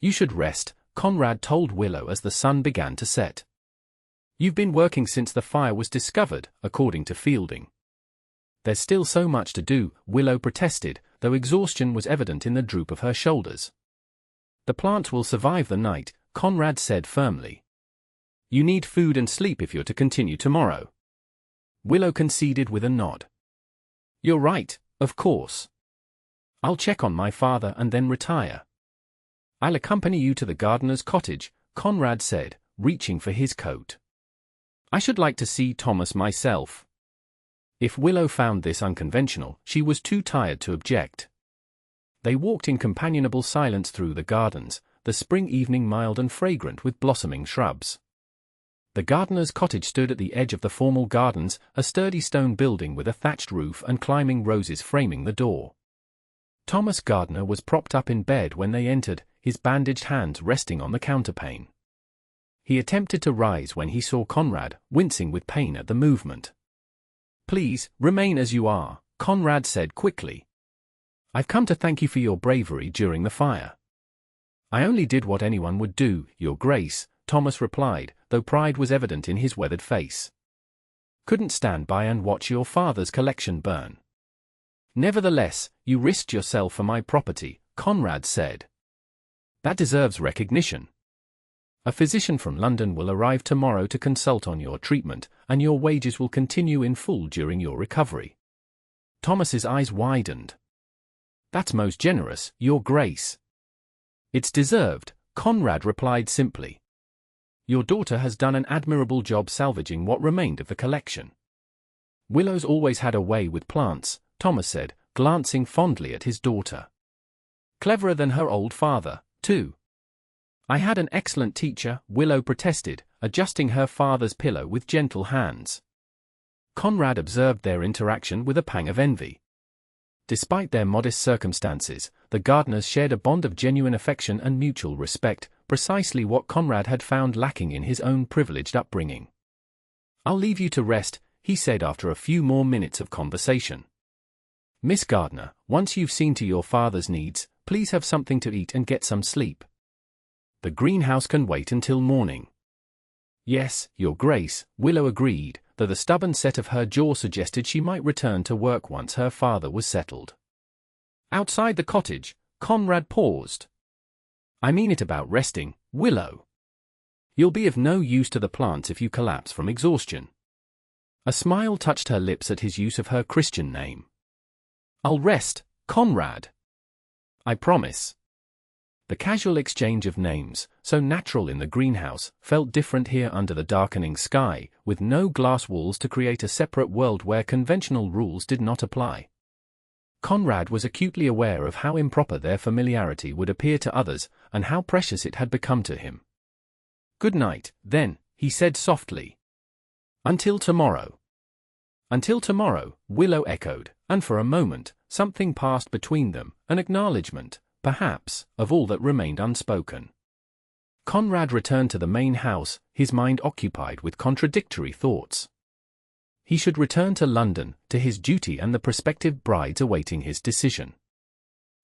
Speaker 1: "You should rest," Conrad told Willow as the sun began to set. "You've been working since the fire was discovered, according to Fielding." "There's still so much to do," Willow protested, though exhaustion was evident in the droop of her shoulders. "The plants will survive the night," Conrad said firmly. "You need food and sleep if you're to continue tomorrow." Willow conceded with a nod. "You're right, of course. I'll check on my father and then retire." "I'll accompany you to the gardener's cottage," Conrad said, reaching for his coat. "I should like to see Thomas myself." If Willow found this unconventional, she was too tired to object. They walked in companionable silence through the gardens, the spring evening mild and fragrant with blossoming shrubs. The gardener's cottage stood at the edge of the formal gardens, a sturdy stone building with a thatched roof and climbing roses framing the door. Thomas Gardiner was propped up in bed when they entered, his bandaged hands resting on the counterpane. He attempted to rise when he saw Conrad, wincing with pain at the movement. "Please, remain as you are," Conrad said quickly. "I've come to thank you for your bravery during the fire." "I only did what anyone would do, Your Grace," Thomas replied, though pride was evident in his weathered face. "Couldn't stand by and watch your father's collection burn." "Nevertheless, you risked yourself for my property," Conrad said. "That deserves recognition. A physician from London will arrive tomorrow to consult on your treatment, and your wages will continue in full during your recovery." Thomas's eyes widened. "That's most generous, Your Grace." "It's deserved," Conrad replied simply. "Your daughter has done an admirable job salvaging what remained of the collection." "Willow's always had a way with plants," Thomas said, glancing fondly at his daughter. "Cleverer than her old father, too." "I had an excellent teacher," Willow protested, adjusting her father's pillow with gentle hands. Conrad observed their interaction with a pang of envy. Despite their modest circumstances, the Gardiners shared a bond of genuine affection and mutual respect, precisely what Conrad had found lacking in his own privileged upbringing. "I'll leave you to rest," he said after a few more minutes of conversation. "Miss Gardiner, once you've seen to your father's needs, please have something to eat and get some sleep. The greenhouse can wait until morning." "Yes, Your Grace," Willow agreed, though the stubborn set of her jaw suggested she might return to work once her father was settled. Outside the cottage, Conrad paused. "I mean it about resting, Willow. You'll be of no use to the plants if you collapse from exhaustion." A smile touched her lips at his use of her Christian name. "I'll rest, Conrad. I promise." The casual exchange of names, so natural in the greenhouse, felt different here under the darkening sky, with no glass walls to create a separate world where conventional rules did not apply. Conrad was acutely aware of how improper their familiarity would appear to others, and how precious it had become to him. "Good night, then," he said softly. "Until tomorrow." "Until tomorrow," Willow echoed, and for a moment, something passed between them, an acknowledgement, perhaps, of all that remained unspoken. Conrad returned to the main house, his mind occupied with contradictory thoughts. He should return to London, to his duty and the prospective brides awaiting his decision.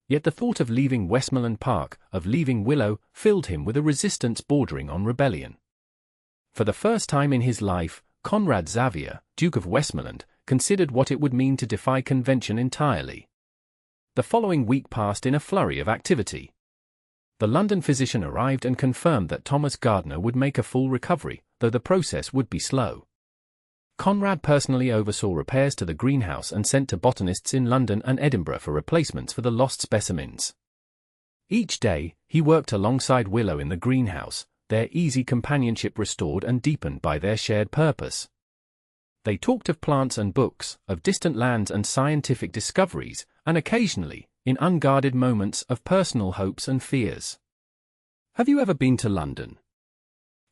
Speaker 1: Yet the thought of leaving Westmoreland Park, of leaving Willow, filled him with a resistance bordering on rebellion. For the first time in his life, Conrad Xavier, Duke of Westmoreland, considered what it would mean to defy convention entirely. The following week passed in a flurry of activity. The London physician arrived and confirmed that Thomas Gardiner would make a full recovery, though the process would be slow. Conrad personally oversaw repairs to the greenhouse and sent to botanists in London and Edinburgh for replacements for the lost specimens. Each day, he worked alongside Willow in the greenhouse, their easy companionship restored and deepened by their shared purpose. They talked of plants and books, of distant lands and scientific discoveries, and occasionally, in unguarded moments, of personal hopes and fears. "Have you ever been to London?"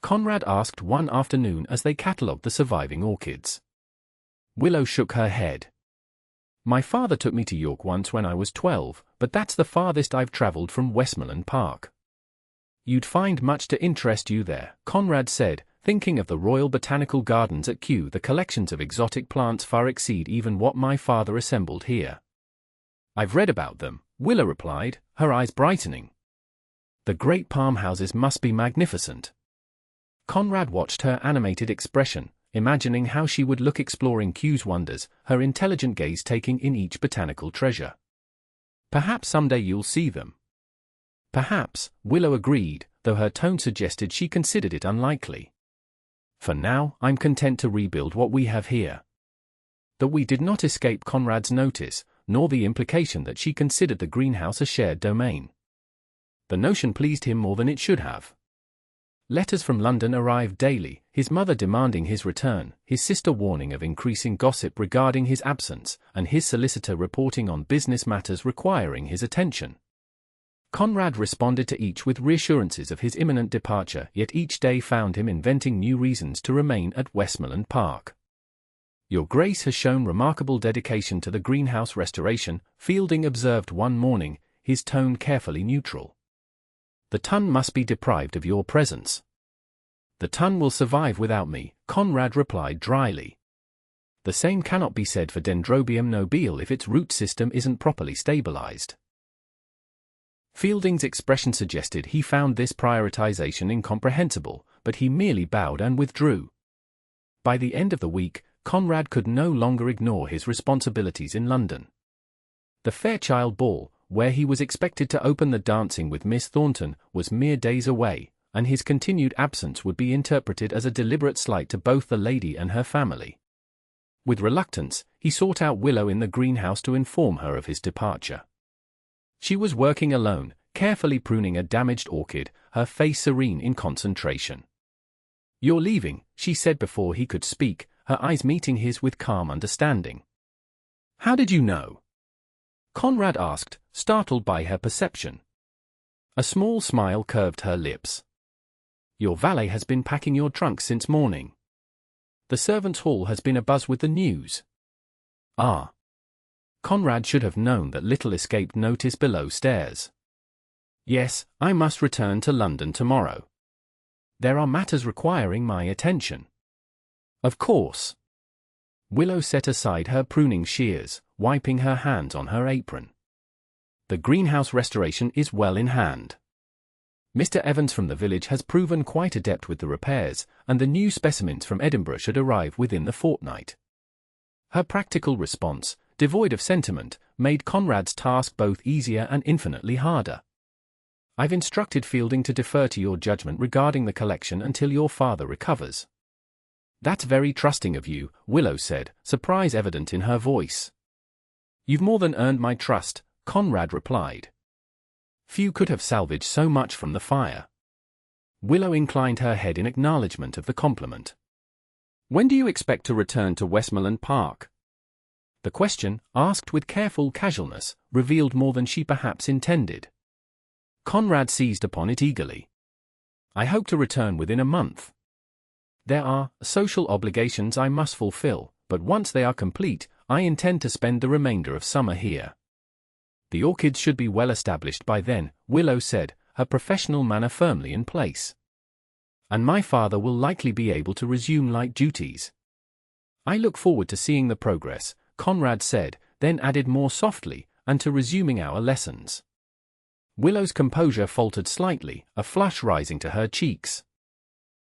Speaker 1: Conrad asked one afternoon as they catalogued the surviving orchids. Willow shook her head. "My father took me to York once when I was 12, but that's the farthest I've travelled from Westmoreland Park." "You'd find much to interest you there," Conrad said, thinking of the Royal Botanical Gardens at Kew. The collections of exotic plants far exceed even what my father assembled here. I've read about them, Willow replied, her eyes brightening. The great palm houses must be magnificent. Conrad watched her animated expression, imagining how she would look exploring Kew's wonders, her intelligent gaze taking in each botanical treasure. Perhaps someday you'll see them. Perhaps, Willow agreed, though her tone suggested she considered it unlikely. For now, I'm content to rebuild what we have here. That we did not escape Conrad's notice, nor the implication that she considered the greenhouse a shared domain. The notion pleased him more than it should have. Letters from London arrived daily, his mother demanding his return, his sister warning of increasing gossip regarding his absence, and his solicitor reporting on business matters requiring his attention. Conrad responded to each with reassurances of his imminent departure, yet each day found him inventing new reasons to remain at Westmoreland Park. Your Grace has shown remarkable dedication to the greenhouse restoration, Fielding observed one morning, his tone carefully neutral. The ton must be deprived of your presence. The ton will survive without me, Conrad replied dryly. The same cannot be said for Dendrobium nobile if its root system isn't properly stabilized. Fielding's expression suggested he found this prioritization incomprehensible, but he merely bowed and withdrew. By the end of the week, Conrad could no longer ignore his responsibilities in London. The Fairchild Ball, where he was expected to open the dancing with Miss Thornton, was mere days away, and his continued absence would be interpreted as a deliberate slight to both the lady and her family. With reluctance, he sought out Willow in the greenhouse to inform her of his departure. She was working alone, carefully pruning a damaged orchid, her face serene in concentration. "You're leaving," she said before he could speak, her eyes meeting his with calm understanding. "How did you know?" Conrad asked, startled by her perception. A small smile curved her lips. "Your valet has been packing your trunk since morning. The servants' hall has been abuzz with the news." "Ah." Conrad should have known that little escaped notice below stairs. "Yes, I must return to London tomorrow. There are matters requiring my attention." "Of course." Willow set aside her pruning shears, wiping her hands on her apron. "The greenhouse restoration is well in hand. Mr. Evans from the village has proven quite adept with the repairs, and the new specimens from Edinburgh should arrive within the fortnight." Her practical response, devoid of sentiment, made Conrad's task both easier and infinitely harder. "I've instructed Fielding to defer to your judgment regarding the collection until your father recovers." "That's very trusting of you," Willow said, surprise evident in her voice. "You've more than earned my trust," Conrad replied. Few could have salvaged so much from the fire. Willow inclined her head in acknowledgement of the compliment. "When do you expect to return to Westmoreland Park?" The question, asked with careful casualness, revealed more than she perhaps intended. Conrad seized upon it eagerly. "I hope to return within a month. There are social obligations I must fulfill, but once they are complete, I intend to spend the remainder of summer here." "The orchids should be well established by then," Willow said, her professional manner firmly in place. "And my father will likely be able to resume light duties." "I look forward to seeing the progress," Conrad said, then added more softly, "and to resuming our lessons." Willow's composure faltered slightly, a flush rising to her cheeks.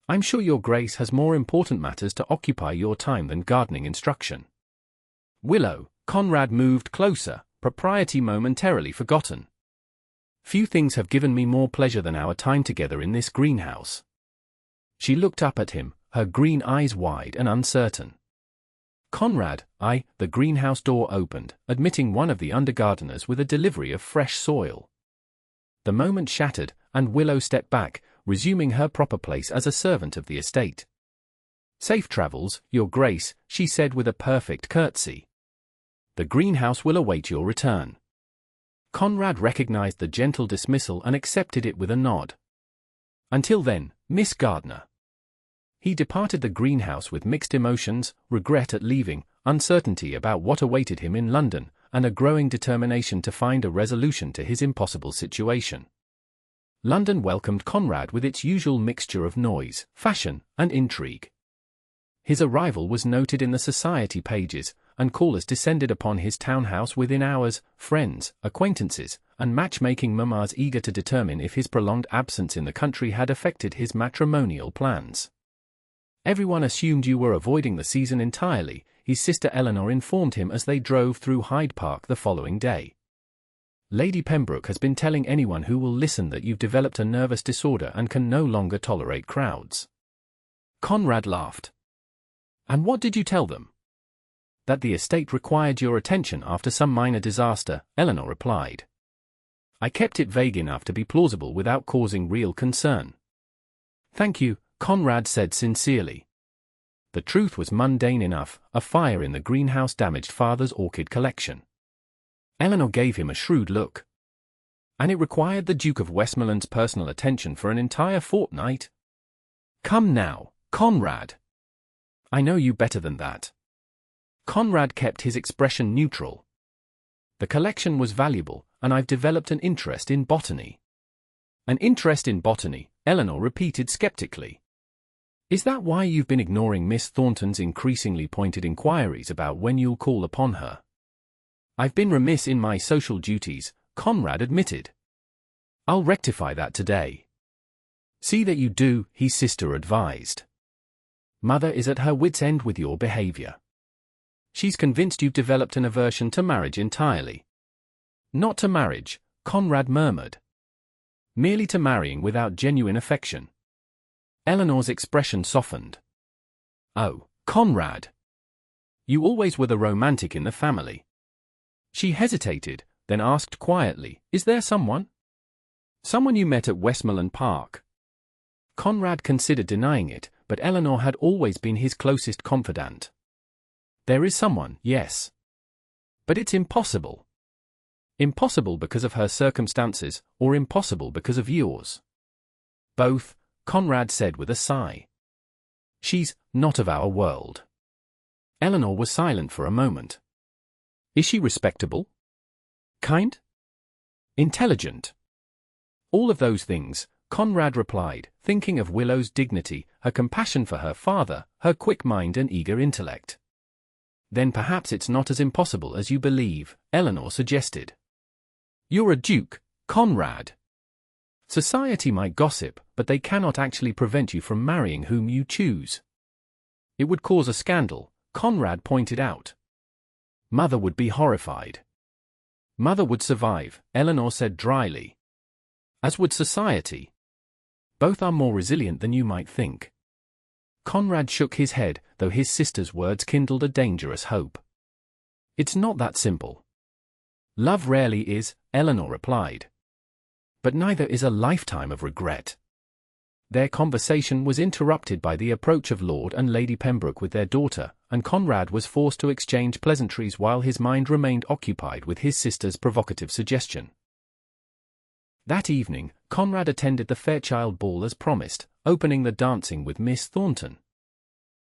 Speaker 1: "I'm sure your Grace has more important matters to occupy your time than gardening instruction." "Willow," Conrad moved closer, propriety momentarily forgotten. "Few things have given me more pleasure than our time together in this greenhouse." She looked up at him, her green eyes wide and uncertain. "Conrad, The greenhouse door opened, admitting one of the under-gardeners with a delivery of fresh soil. The moment shattered, and Willow stepped back, resuming her proper place as a servant of the estate. "Safe travels, Your Grace," she said with a perfect curtsy. "The greenhouse will await your return." Conrad recognized the gentle dismissal and accepted it with a nod. "Until then, Miss Gardiner." He departed the greenhouse with mixed emotions, regret at leaving, uncertainty about what awaited him in London, and a growing determination to find a resolution to his impossible situation. London welcomed Conrad with its usual mixture of noise, fashion, and intrigue. His arrival was noted in the society pages, and callers descended upon his townhouse within hours, friends, acquaintances, and matchmaking mamas eager to determine if his prolonged absence in the country had affected his matrimonial plans. Everyone assumed you were avoiding the season entirely, his sister Eleanor informed him as they drove through Hyde Park the following day. Lady Pembroke has been telling anyone who will listen that you've developed a nervous disorder and can no longer tolerate crowds. Conrad laughed. And what did you tell them? That the estate required your attention after some minor disaster, Eleanor replied. I kept it vague enough to be plausible without causing real concern. Thank you, Conrad said sincerely. The truth was mundane enough, a fire in the greenhouse damaged father's orchid collection. Eleanor gave him a shrewd look. And it required the Duke of Westmoreland's personal attention for an entire fortnight? Come now, Conrad. I know you better than that. Conrad kept his expression neutral. The collection was valuable, and I've developed an interest in botany. An interest in botany, Eleanor repeated skeptically. Is that why you've been ignoring Miss Thornton's increasingly pointed inquiries about when you'll call upon her? I've been remiss in my social duties, Conrad admitted. I'll rectify that today. See that you do, his sister advised. Mother is at her wit's end with your behavior. She's convinced you've developed an aversion to marriage entirely. Not to marriage, Conrad murmured. Merely to marrying without genuine affection. Eleanor's expression softened. Oh, Conrad. You always were the romantic in the family. She hesitated, then asked quietly, is there someone? Someone you met at Westmoreland Park? Conrad considered denying it, but Eleanor had always been his closest confidant. There is someone, yes. But it's impossible. Impossible because of her circumstances, or impossible because of yours? Both, Conrad said with a sigh. She's not of our world. Eleanor was silent for a moment. Is she respectable? Kind? Intelligent? All of those things, Conrad replied, thinking of Willow's dignity, her compassion for her father, her quick mind and eager intellect. Then perhaps it's not as impossible as you believe, Eleanor suggested. You're a duke, Conrad. Society might gossip, but they cannot actually prevent you from marrying whom you choose. It would cause a scandal, Conrad pointed out. Mother would be horrified. Mother would survive, Eleanor said dryly. As would society. Both are more resilient than you might think. Conrad shook his head, though his sister's words kindled a dangerous hope. It's not that simple. Love rarely is, Eleanor replied. But neither is a lifetime of regret. Their conversation was interrupted by the approach of Lord and Lady Pembroke with their daughter, and Conrad was forced to exchange pleasantries while his mind remained occupied with his sister's provocative suggestion. That evening, Conrad attended the Fairchild Ball as promised, opening the dancing with Miss Thornton.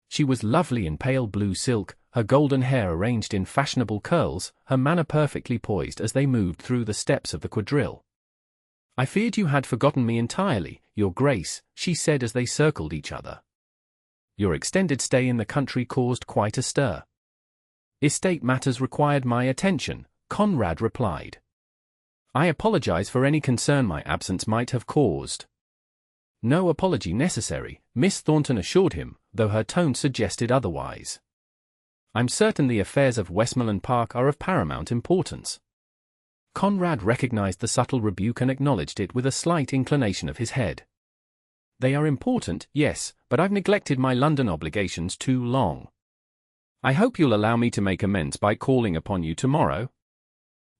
Speaker 1: She was lovely in pale blue silk, her golden hair arranged in fashionable curls, her manner perfectly poised as they moved through the steps of the quadrille. I feared you had forgotten me entirely, Your Grace, she said as they circled each other. Your extended stay in the country caused quite a stir. Estate matters required my attention, Conrad replied. I apologize for any concern my absence might have caused. No apology necessary, Miss Thornton assured him, though her tone suggested otherwise. I'm certain the affairs of Westmoreland Park are of paramount importance. Conrad recognized the subtle rebuke and acknowledged it with a slight inclination of his head. They are important, yes, but I've neglected my London obligations too long. I hope you'll allow me to make amends by calling upon you tomorrow.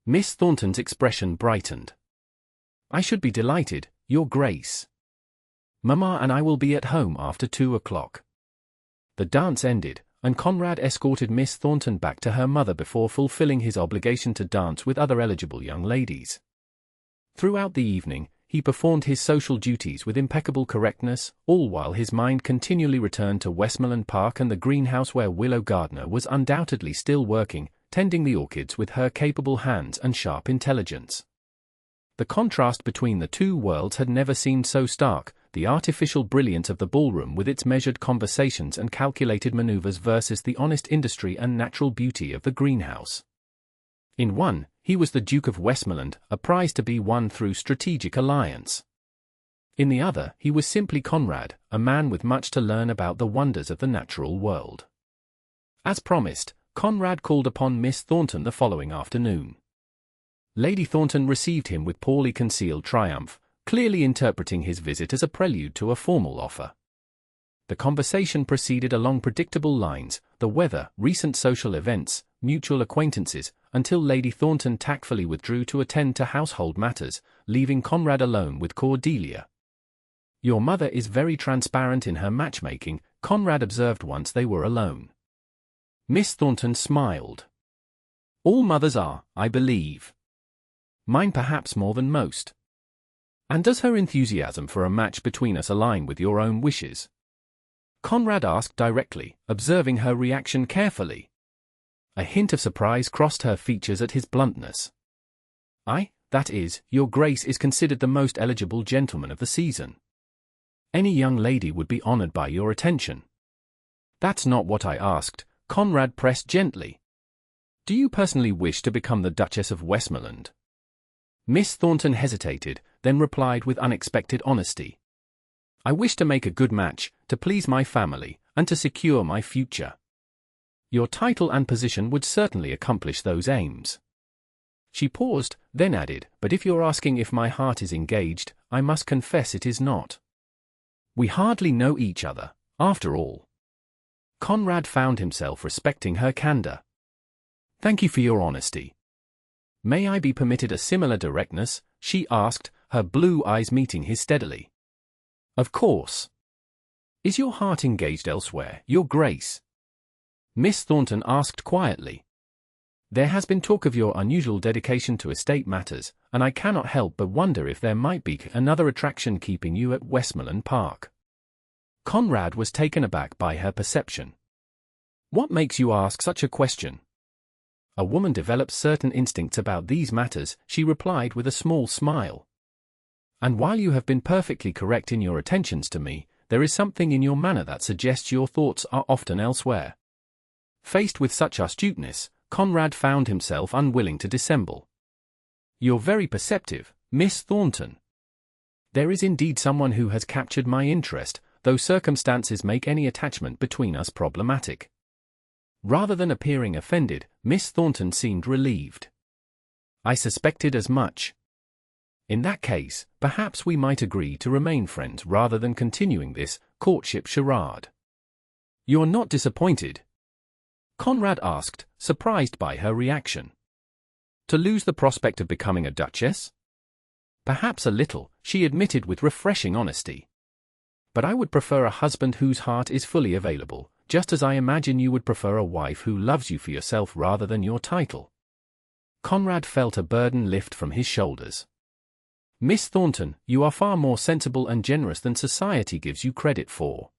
Speaker 1: Miss Thornton's expression brightened. I should be delighted, Your Grace. Mamma and I will be at home after 2 o'clock. The dance ended, and Conrad escorted Miss Thornton back to her mother before fulfilling his obligation to dance with other eligible young ladies. Throughout the evening, he performed his social duties with impeccable correctness, all while his mind continually returned to Westmoreland Park and the greenhouse where Willow Gardiner was undoubtedly still working, tending the orchids with her capable hands and sharp intelligence. The contrast between the two worlds had never seemed so stark, the artificial brilliance of the ballroom with its measured conversations and calculated maneuvers versus the honest industry and natural beauty of the greenhouse. In one, he was the Duke of Westmoreland, a prize to be won through strategic alliance. In the other, he was simply Conrad, a man with much to learn about the wonders of the natural world. As promised, Conrad called upon Miss Thornton the following afternoon. Lady Thornton received him with poorly concealed triumph, clearly interpreting his visit as a prelude to a formal offer. The conversation proceeded along predictable lines, the weather, recent social events, mutual acquaintances, until Lady Thornton tactfully withdrew to attend to household matters, leaving Conrad alone with Cordelia. "Your mother is very transparent in her matchmaking," Conrad observed once they were alone. Miss Thornton smiled. "All mothers are, I believe. Mine perhaps more than most." "And does her enthusiasm for a match between us align with your own wishes?" Conrad asked directly, observing her reaction carefully. A hint of surprise crossed her features at his bluntness. That is, your Grace is considered the most eligible gentleman of the season. Any young lady would be honored by your attention." "That's not what I asked," Conrad pressed gently. "Do you personally wish to become the Duchess of Westmoreland?" Miss Thornton hesitated, then replied with unexpected honesty. "I wish to make a good match, to please my family, and to secure my future. Your title and position would certainly accomplish those aims." She paused, then added, "But if you're asking if my heart is engaged, I must confess it is not. We hardly know each other, after all." Conrad found himself respecting her candor. "Thank you for your honesty. May I be permitted a similar directness?" she asked, her blue eyes meeting his steadily. "Of course. Is your heart engaged elsewhere, Your Grace?" Miss Thornton asked quietly. "There has been talk of your unusual dedication to estate matters, and I cannot help but wonder if there might be another attraction keeping you at Westmoreland Park." Conrad was taken aback by her perception. "What makes you ask such a question?" "A woman develops certain instincts about these matters," she replied with a small smile. "And while you have been perfectly correct in your attentions to me, there is something in your manner that suggests your thoughts are often elsewhere." Faced with such astuteness, Conrad found himself unwilling to dissemble. "You're very perceptive, Miss Thornton. There is indeed someone who has captured my interest, though circumstances make any attachment between us problematic." Rather than appearing offended, Miss Thornton seemed relieved. "I suspected as much. In that case, perhaps we might agree to remain friends rather than continuing this courtship charade." "You're not disappointed?" Conrad asked, surprised by her reaction. "To lose the prospect of becoming a duchess?" "Perhaps a little," she admitted with refreshing honesty. "But I would prefer a husband whose heart is fully available, just as I imagine you would prefer a wife who loves you for yourself rather than your title." Conrad felt a burden lift from his shoulders. "Miss Thornton, you are far more sensible and generous than society gives you credit for."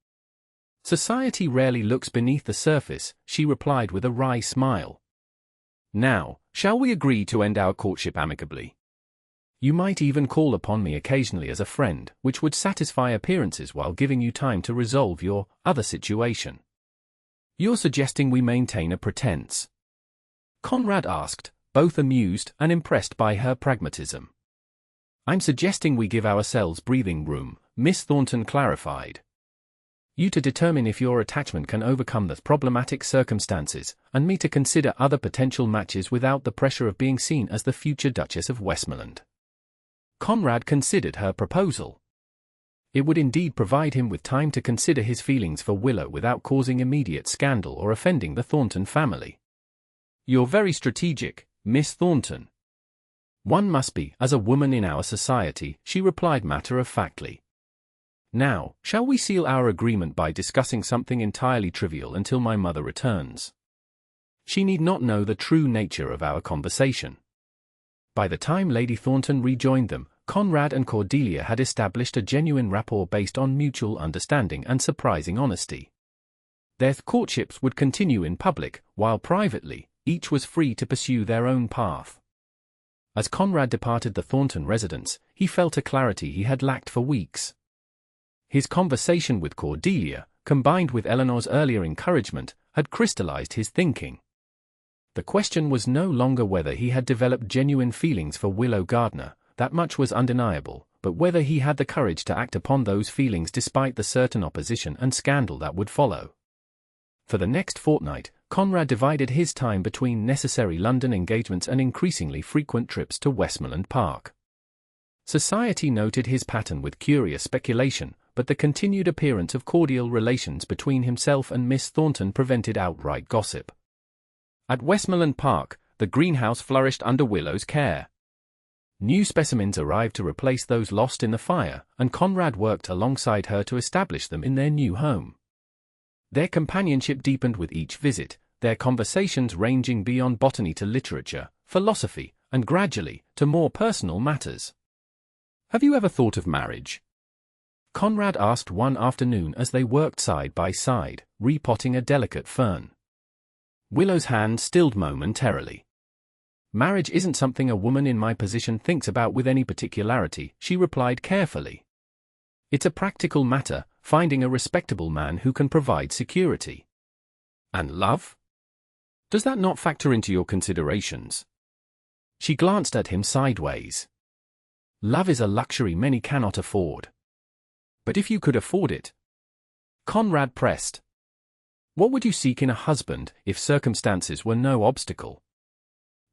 Speaker 1: "Society rarely looks beneath the surface," she replied with a wry smile. "Now, shall we agree to end our courtship amicably? You might even call upon me occasionally as a friend, which would satisfy appearances while giving you time to resolve your other situation." "You're suggesting we maintain a pretense?" Conrad asked, both amused and impressed by her pragmatism. "I'm suggesting we give ourselves breathing room," Miss Thornton clarified. "You to determine if your attachment can overcome the problematic circumstances, and me to consider other potential matches without the pressure of being seen as the future Duchess of Westmoreland." Conrad considered her proposal. It would indeed provide him with time to consider his feelings for Willow without causing immediate scandal or offending the Thornton family. "You're very strategic, Miss Thornton." "One must be, as a woman in our society," she replied matter-of-factly. "Now, shall we seal our agreement by discussing something entirely trivial until my mother returns? She need not know the true nature of our conversation." By the time Lady Thornton rejoined them, Conrad and Cordelia had established a genuine rapport based on mutual understanding and surprising honesty. Their courtships would continue in public, while privately, each was free to pursue their own path. As Conrad departed the Thornton residence, he felt a clarity he had lacked for weeks. His conversation with Cordelia, combined with Eleanor's earlier encouragement, had crystallized his thinking. The question was no longer whether he had developed genuine feelings for Willow Gardiner, that much was undeniable, but whether he had the courage to act upon those feelings despite the certain opposition and scandal that would follow. For the next fortnight, Conrad divided his time between necessary London engagements and increasingly frequent trips to Westmoreland Park. Society noted his pattern with curious speculation, but the continued appearance of cordial relations between himself and Miss Thornton prevented outright gossip. At Westmoreland Park, the greenhouse flourished under Willow's care. New specimens arrived to replace those lost in the fire, and Conrad worked alongside her to establish them in their new home. Their companionship deepened with each visit, their conversations ranging beyond botany to literature, philosophy, and gradually, to more personal matters. "Have you ever thought of marriage?" Conrad asked one afternoon as they worked side by side, repotting a delicate fern. Willow's hand stilled momentarily. "Marriage isn't something a woman in my position thinks about with any particularity," she replied carefully. "It's a practical matter, finding a respectable man who can provide security." "And love? Does that not factor into your considerations?" She glanced at him sideways. "Love is a luxury many cannot afford." "But if you could afford it?" Conrad pressed. "What would you seek in a husband, if circumstances were no obstacle?"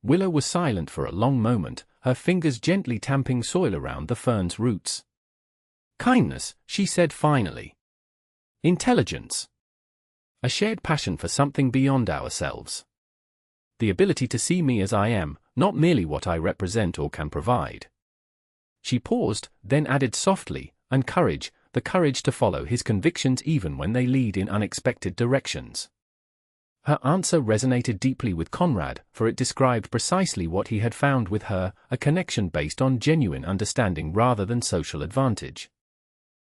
Speaker 1: Willow was silent for a long moment, her fingers gently tamping soil around the fern's roots. "Kindness," she said finally. "Intelligence. A shared passion for something beyond ourselves. The ability to see me as I am, not merely what I represent or can provide." She paused, then added softly, "And courage, the courage to follow his convictions even when they lead in unexpected directions." Her answer resonated deeply with Conrad, for it described precisely what he had found with her, a connection based on genuine understanding rather than social advantage.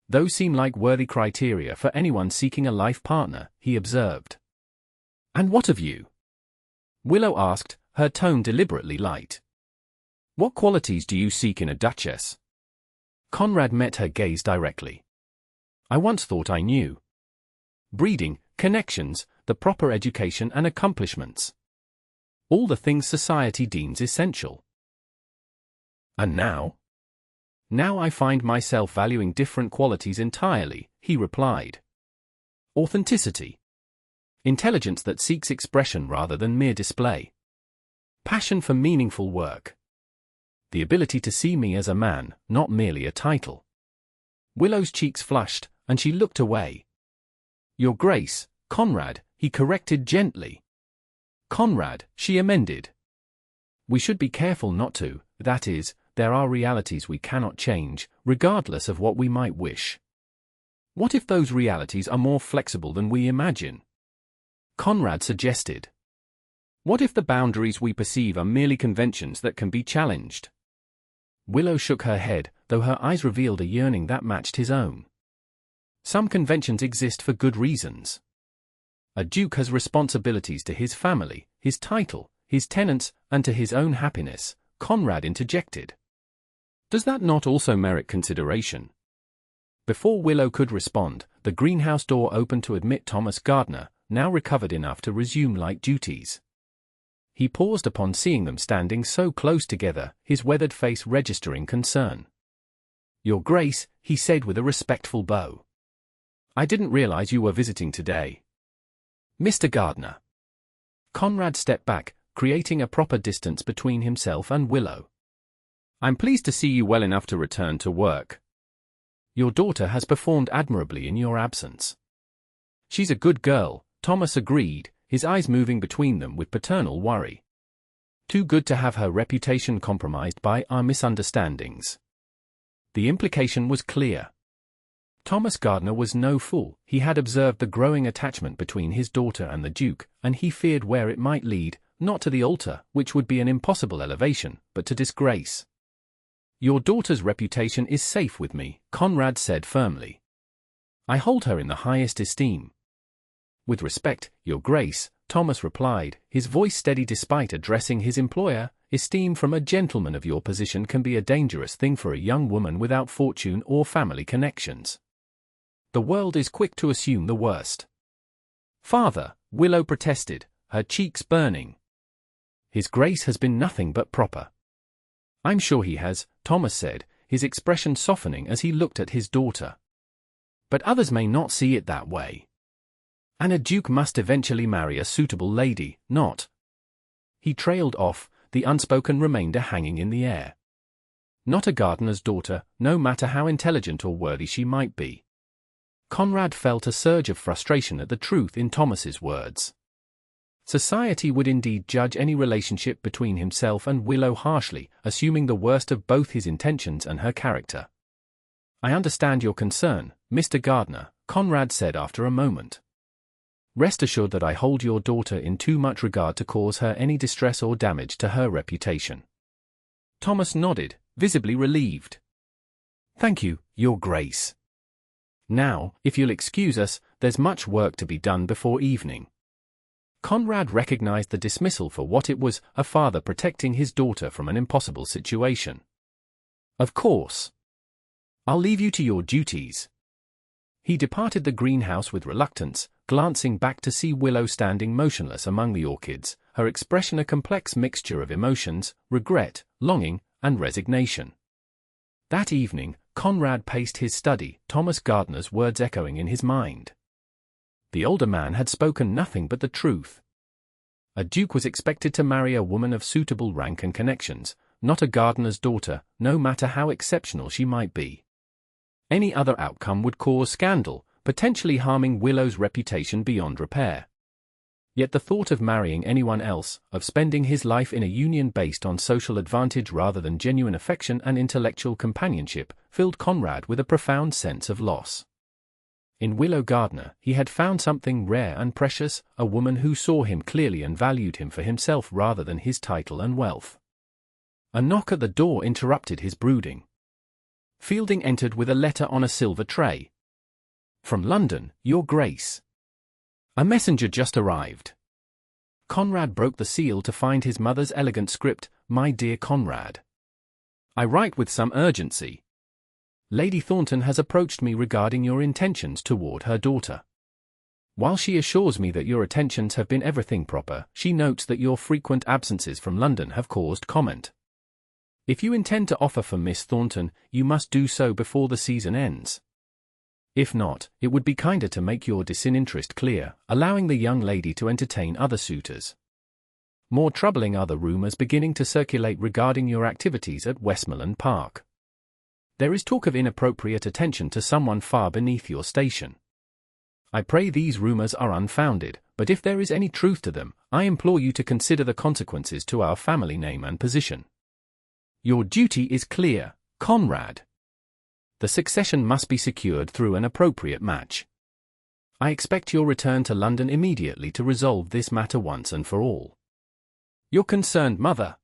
Speaker 1: "Those seem like worthy criteria for anyone seeking a life partner," he observed. "And what of you?" Willow asked, her tone deliberately light. "What qualities do you seek in a duchess?" Conrad met her gaze directly. "I once thought I knew. Breeding, connections, the proper education and accomplishments. All the things society deems essential. And now? Now I find myself valuing different qualities entirely," he replied. "Authenticity. Intelligence that seeks expression rather than mere display. Passion for meaningful work. The ability to see me as a man, not merely a title." Willow's cheeks flushed, and she looked away. "Your Grace, Conrad," he corrected gently. "Conrad," she amended. "We should be careful not to, that is, there are realities we cannot change, regardless of what we might wish. What if those realities are more flexible than we imagine?" Conrad suggested. "What if the boundaries we perceive are merely conventions that can be challenged?" Willow shook her head, though her eyes revealed a yearning that matched his own. "Some conventions exist for good reasons. A duke has responsibilities to his family, his title, his tenants, and to his own happiness," Conrad interjected. "Does that not also merit consideration?" Before Willow could respond, the greenhouse door opened to admit Thomas Gardiner, now recovered enough to resume light duties. He paused upon seeing them standing so close together, his weathered face registering concern. "Your Grace," he said with a respectful bow. "I didn't realize you were visiting today." "Mr. Gardiner." Conrad stepped back, creating a proper distance between himself and Willow. "I'm pleased to see you well enough to return to work. Your daughter has performed admirably in your absence." "She's a good girl," Thomas agreed, his eyes moving between them with paternal worry. "Too good to have her reputation compromised by our misunderstandings." The implication was clear. Thomas Gardiner was no fool. He had observed the growing attachment between his daughter and the Duke, and he feared where it might lead, not to the altar, which would be an impossible elevation, but to disgrace. "Your daughter's reputation is safe with me," Conrad said firmly. "I hold her in the highest esteem." "With respect, Your Grace," Thomas replied, his voice steady despite addressing his employer, esteem from a gentleman of your position can be a dangerous thing for a young woman without fortune or family connections. The world is quick to assume the worst." "Father," Willow protested, her cheeks burning. "His Grace has been nothing but proper." "I'm sure he has," Thomas said, his expression softening as he looked at his daughter. "But others may not see it that way. And a duke must eventually marry a suitable lady, not—" He trailed off, the unspoken remainder hanging in the air. "Not a gardener's daughter, no matter how intelligent or worthy she might be." Conrad felt a surge of frustration at the truth in Thomas's words. Society would indeed judge any relationship between himself and Willow harshly, assuming the worst of both his intentions and her character. "I understand your concern, Mr. Gardiner," Conrad said after a moment. "Rest assured that I hold your daughter in too much regard to cause her any distress or damage to her reputation." Thomas nodded, visibly relieved. "Thank you, Your Grace. Now, if you'll excuse us, there's much work to be done before evening." Conrad recognized the dismissal for what it was, a father protecting his daughter from an impossible situation. "Of course. I'll leave you to your duties." He departed the greenhouse with reluctance, glancing back to see Willow standing motionless among the orchids, her expression a complex mixture of emotions, regret, longing, and resignation. That evening, Conrad paced his study, Thomas Gardiner's words echoing in his mind. The older man had spoken nothing but the truth. A duke was expected to marry a woman of suitable rank and connections, not a gardener's daughter, no matter how exceptional she might be. Any other outcome would cause scandal, potentially harming Willow's reputation beyond repair. Yet the thought of marrying anyone else, of spending his life in a union based on social advantage rather than genuine affection and intellectual companionship, filled Conrad with a profound sense of loss. In Willow Gardiner, he had found something rare and precious, a woman who saw him clearly and valued him for himself rather than his title and wealth. A knock at the door interrupted his brooding. Fielding entered with a letter on a silver tray. "From London, Your Grace. A messenger just arrived." Conrad broke the seal to find his mother's elegant script, "My dear Conrad, I write with some urgency. Lady Thornton has approached me regarding your intentions toward her daughter. While she assures me that your attentions have been everything proper, she notes that your frequent absences from London have caused comment. If you intend to offer for Miss Thornton, you must do so before the season ends. If not, it would be kinder to make your disinterest clear, allowing the young lady to entertain other suitors. More troubling are the rumors beginning to circulate regarding your activities at Westmoreland Park. There is talk of inappropriate attention to someone far beneath your station. I pray these rumors are unfounded, but if there is any truth to them, I implore you to consider the consequences to our family name and position. Your duty is clear, Conrad. The succession must be secured through an appropriate match. I expect your return to London immediately to resolve this matter once and for all. Your concerned mother."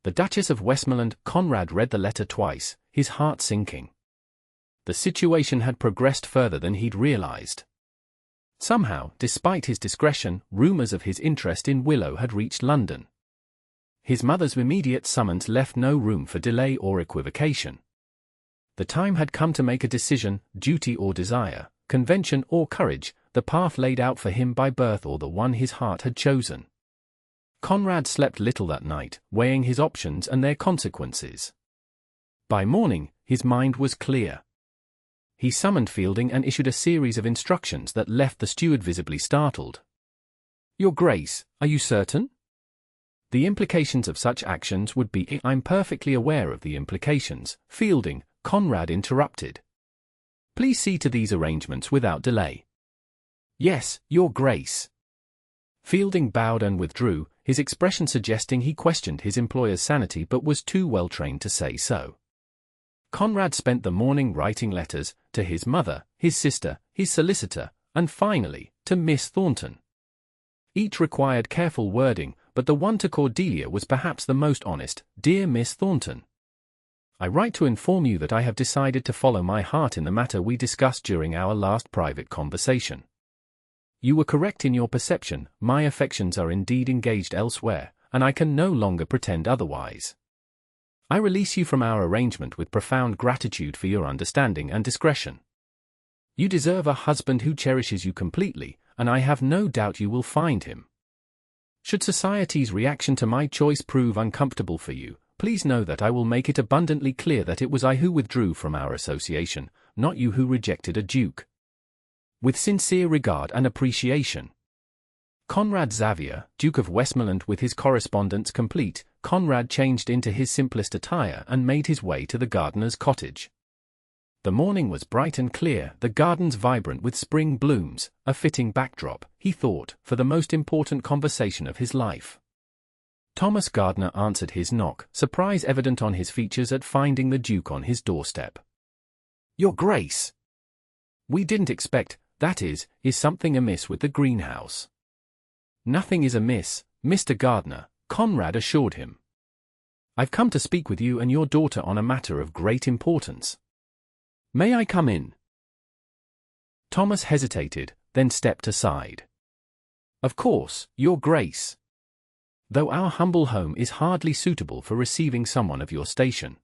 Speaker 1: The Duchess of Westmoreland. Conrad read the letter twice, his heart sinking. The situation had progressed further than he'd realized. Somehow, despite his discretion, rumors of his interest in Willow had reached London. His mother's immediate summons left no room for delay or equivocation. The time had come to make a decision, duty or desire, convention or courage, the path laid out for him by birth or the one his heart had chosen. Conrad slept little that night, weighing his options and their consequences. By morning, his mind was clear. He summoned Fielding and issued a series of instructions that left the steward visibly startled. "Your Grace, are you certain?" The implications of such actions would be— "I'm perfectly aware of the implications, Fielding," Conrad interrupted. "Please see to these arrangements without delay." "Yes, Your Grace." Fielding bowed and withdrew, his expression suggesting he questioned his employer's sanity but was too well trained to say so. Conrad spent the morning writing letters to his mother, his sister, his solicitor, and finally, to Miss Thornton. Each required careful wording, but the one to Cordelia was perhaps the most honest. "Dear Miss Thornton, I write to inform you that I have decided to follow my heart in the matter we discussed during our last private conversation. You were correct in your perception, my affections are indeed engaged elsewhere, and I can no longer pretend otherwise. I release you from our arrangement with profound gratitude for your understanding and discretion. You deserve a husband who cherishes you completely, and I have no doubt you will find him. Should society's reaction to my choice prove uncomfortable for you, please know that I will make it abundantly clear that it was I who withdrew from our association, not you who rejected a duke. With sincere regard and appreciation. Conrad Xavier, Duke of Westmoreland. With his correspondence complete, Conrad changed into his simplest attire and made his way to the gardener's cottage. The morning was bright and clear, the gardens vibrant with spring blooms, a fitting backdrop, he thought, for the most important conversation of his life. Thomas Gardiner answered his knock, surprise evident on his features at finding the Duke on his doorstep. "Your Grace! We didn't expect, that is something amiss with the greenhouse?" "Nothing is amiss, Mr. Gardiner," Conrad assured him. "I've come to speak with you and your daughter on a matter of great importance. May I come in?" Thomas hesitated, then stepped aside. "Of course, Your Grace. Though our humble home is hardly suitable for receiving someone of your station."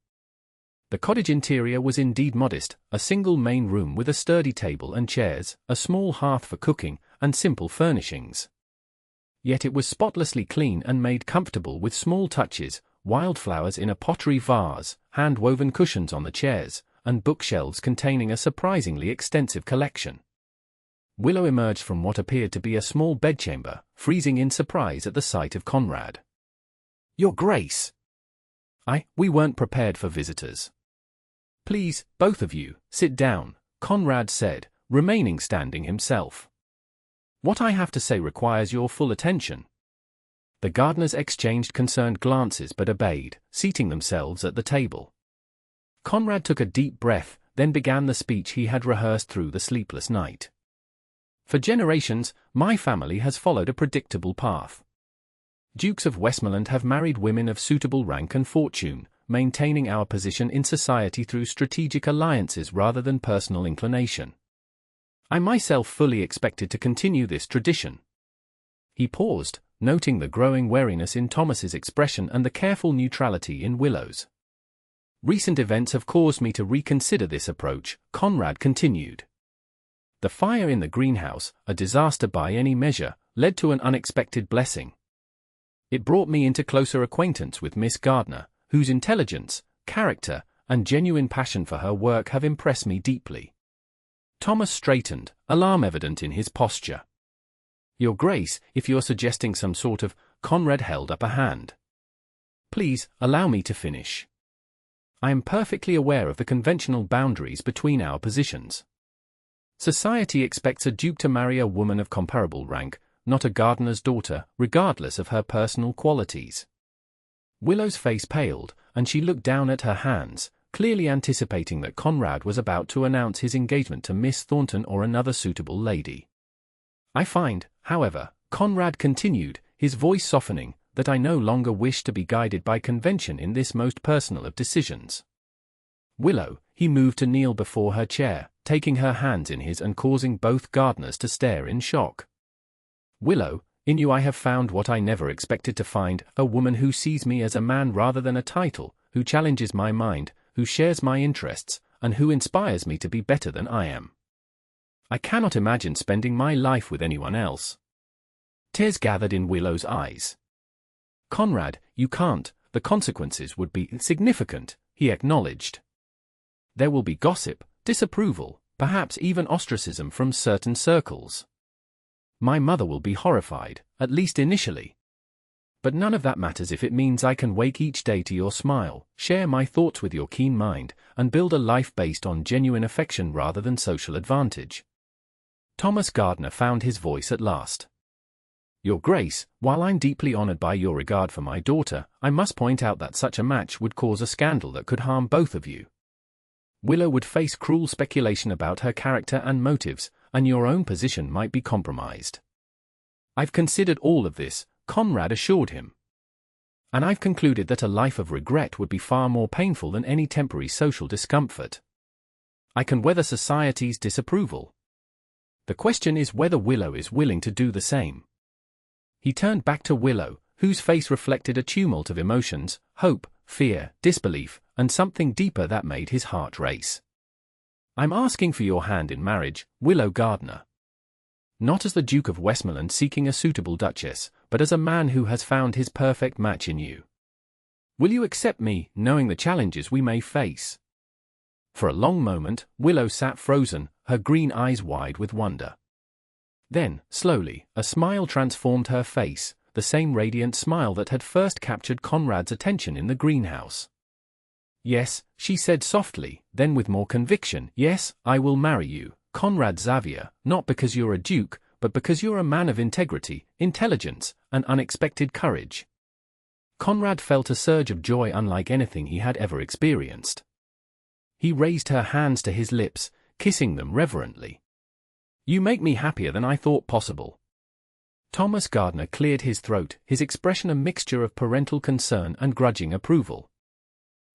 Speaker 1: The cottage interior was indeed modest, a single main room with a sturdy table and chairs, a small hearth for cooking, and simple furnishings. Yet it was spotlessly clean and made comfortable with small touches, wildflowers in a pottery vase, hand-woven cushions on the chairs, and bookshelves containing a surprisingly extensive collection. Willow emerged from what appeared to be a small bedchamber, freezing in surprise at the sight of Conrad. "Your Grace! We weren't prepared for visitors." "Please, both of you, sit down," Conrad said, remaining standing himself. "What I have to say requires your full attention." The gardeners exchanged concerned glances but obeyed, seating themselves at the table. Conrad took a deep breath, then began the speech he had rehearsed through the sleepless night. "For generations, my family has followed a predictable path. Dukes of Westmoreland have married women of suitable rank and fortune, maintaining our position in society through strategic alliances rather than personal inclination. I myself fully expected to continue this tradition." He paused, noting the growing wariness in Thomas's expression and the careful neutrality in Willow's. "Recent events have caused me to reconsider this approach," Conrad continued. "The fire in the greenhouse, a disaster by any measure, led to an unexpected blessing. It brought me into closer acquaintance with Miss Gardiner, whose intelligence, character, and genuine passion for her work have impressed me deeply." Thomas straightened, alarm evident in his posture. "Your Grace, if you're suggesting some sort of—" Conrad held up a hand. "Please, allow me to finish. I am perfectly aware of the conventional boundaries between our positions. Society expects a duke to marry a woman of comparable rank, not a gardener's daughter, regardless of her personal qualities." Willow's face paled, and she looked down at her hands, clearly anticipating that Conrad was about to announce his engagement to Miss Thornton or another suitable lady. "I find, however," Conrad continued, his voice softening, "that I no longer wish to be guided by convention in this most personal of decisions. Willow," he moved to kneel before her chair, taking her hands in his and causing both gardeners to stare in shock. "Willow, in you I have found what I never expected to find, a woman who sees me as a man rather than a title, who challenges my mind, who shares my interests, and who inspires me to be better than I am. I cannot imagine spending my life with anyone else." Tears gathered in Willow's eyes. "Conrad, you can't, the consequences would be significant," he acknowledged. "There will be gossip, disapproval, perhaps even ostracism from certain circles. My mother will be horrified, at least initially. But none of that matters if it means I can wake each day to your smile, share my thoughts with your keen mind, and build a life based on genuine affection rather than social advantage." Thomas Gardiner found his voice at last. "Your Grace, while I'm deeply honored by your regard for my daughter, I must point out that such a match would cause a scandal that could harm both of you. Willow would face cruel speculation about her character and motives, and your own position might be compromised." "I've considered all of this," Conrad assured him. "And I've concluded that a life of regret would be far more painful than any temporary social discomfort. I can weather society's disapproval. The question is whether Willow is willing to do the same." He turned back to Willow, whose face reflected a tumult of emotions, hope, fear, disbelief, and something deeper that made his heart race. "I'm asking for your hand in marriage, Willow Gardiner. Not as the Duke of Westmoreland seeking a suitable duchess, but as a man who has found his perfect match in you. Will you accept me, knowing the challenges we may face?" For a long moment, Willow sat frozen, her green eyes wide with wonder. Then, slowly, a smile transformed her face, the same radiant smile that had first captured Conrad's attention in the greenhouse. "Yes," she said softly, then with more conviction, "yes, I will marry you, Conrad Xavier, not because you're a duke, but because you're a man of integrity, intelligence, and unexpected courage." Conrad felt a surge of joy unlike anything he had ever experienced. He raised her hands to his lips, kissing them reverently. "You make me happier than I thought possible." Thomas Gardiner cleared his throat, his expression a mixture of parental concern and grudging approval.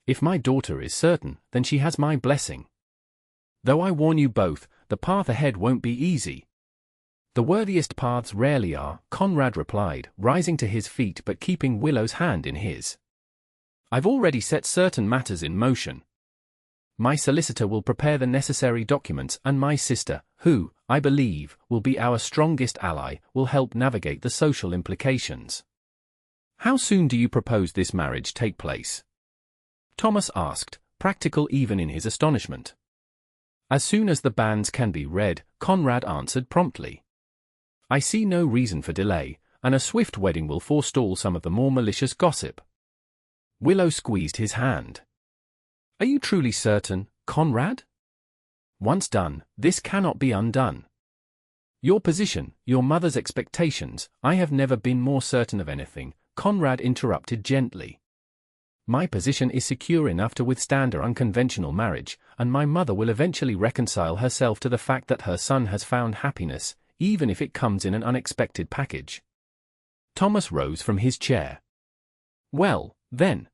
Speaker 1: "If my daughter is certain, then she has my blessing. Though I warn you both, the path ahead won't be easy." "The worthiest paths rarely are," Conrad replied, rising to his feet but keeping Willow's hand in his. "I've already set certain matters in motion. My solicitor will prepare the necessary documents, and my sister, who, I believe, will be our strongest ally, will help navigate the social implications." "How soon do you propose this marriage take place?" Thomas asked, practical even in his astonishment. "As soon as the banns can be read," Conrad answered promptly. "I see no reason for delay, and a swift wedding will forestall some of the more malicious gossip." Willow squeezed his hand. "Are you truly certain, Conrad? Once done, this cannot be undone. Your position, your mother's expectations, I have never been more certain of anything," Conrad interrupted gently. "My position is secure enough to withstand an unconventional marriage, and my mother will eventually reconcile herself to the fact that her son has found happiness, even if it comes in an unexpected package." Thomas rose from his chair. "Well, then.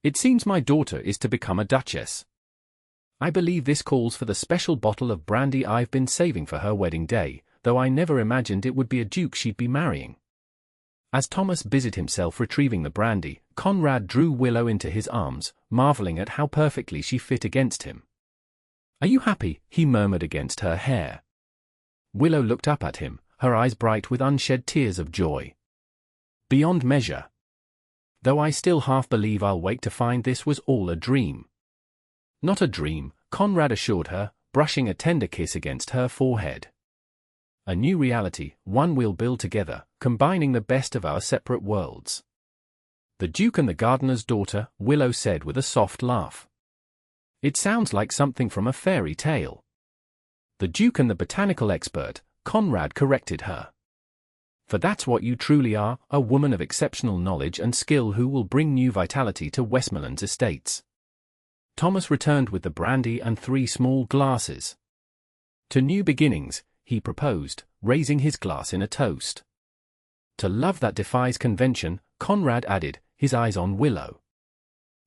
Speaker 1: It seems my daughter is to become a duchess. I believe this calls for the special bottle of brandy I've been saving for her wedding day, though I never imagined it would be a duke she'd be marrying." As Thomas busied himself retrieving the brandy, Conrad drew Willow into his arms, marveling at how perfectly she fit against him. "Are you happy?" he murmured against her hair. Willow looked up at him, her eyes bright with unshed tears of joy. "Beyond measure. Though I still half believe I'll wait to find this was all a dream." "Not a dream," Conrad assured her, brushing a tender kiss against her forehead. "A new reality, one we'll build together, combining the best of our separate worlds." "The Duke and the gardener's daughter," Willow said with a soft laugh. "It sounds like something from a fairy tale." "The Duke and the botanical expert," Conrad corrected her. "For that's what you truly are, a woman of exceptional knowledge and skill who will bring new vitality to Westmoreland's estates." Thomas returned with the brandy and 3 small glasses. "To new beginnings," he proposed, raising his glass in a toast. "To love that defies convention," Conrad added, his eyes on Willow.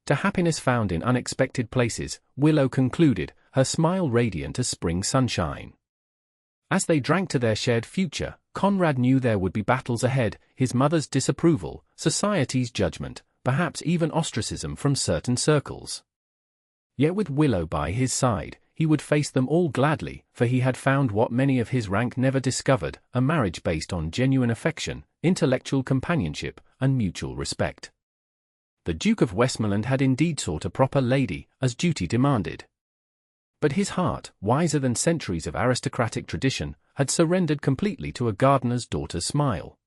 Speaker 1: "To happiness found in unexpected places," Willow concluded, her smile radiant as spring sunshine. As they drank to their shared future, Conrad knew there would be battles ahead, his mother's disapproval, society's judgment, perhaps even ostracism from certain circles. Yet with Willow by his side, he would face them all gladly, for he had found what many of his rank never discovered, a marriage based on genuine affection, intellectual companionship, and mutual respect. The Duke of Westmoreland had indeed sought a proper lady, as duty demanded. But his heart, wiser than centuries of aristocratic tradition, had surrendered completely to a gardener's daughter's smile.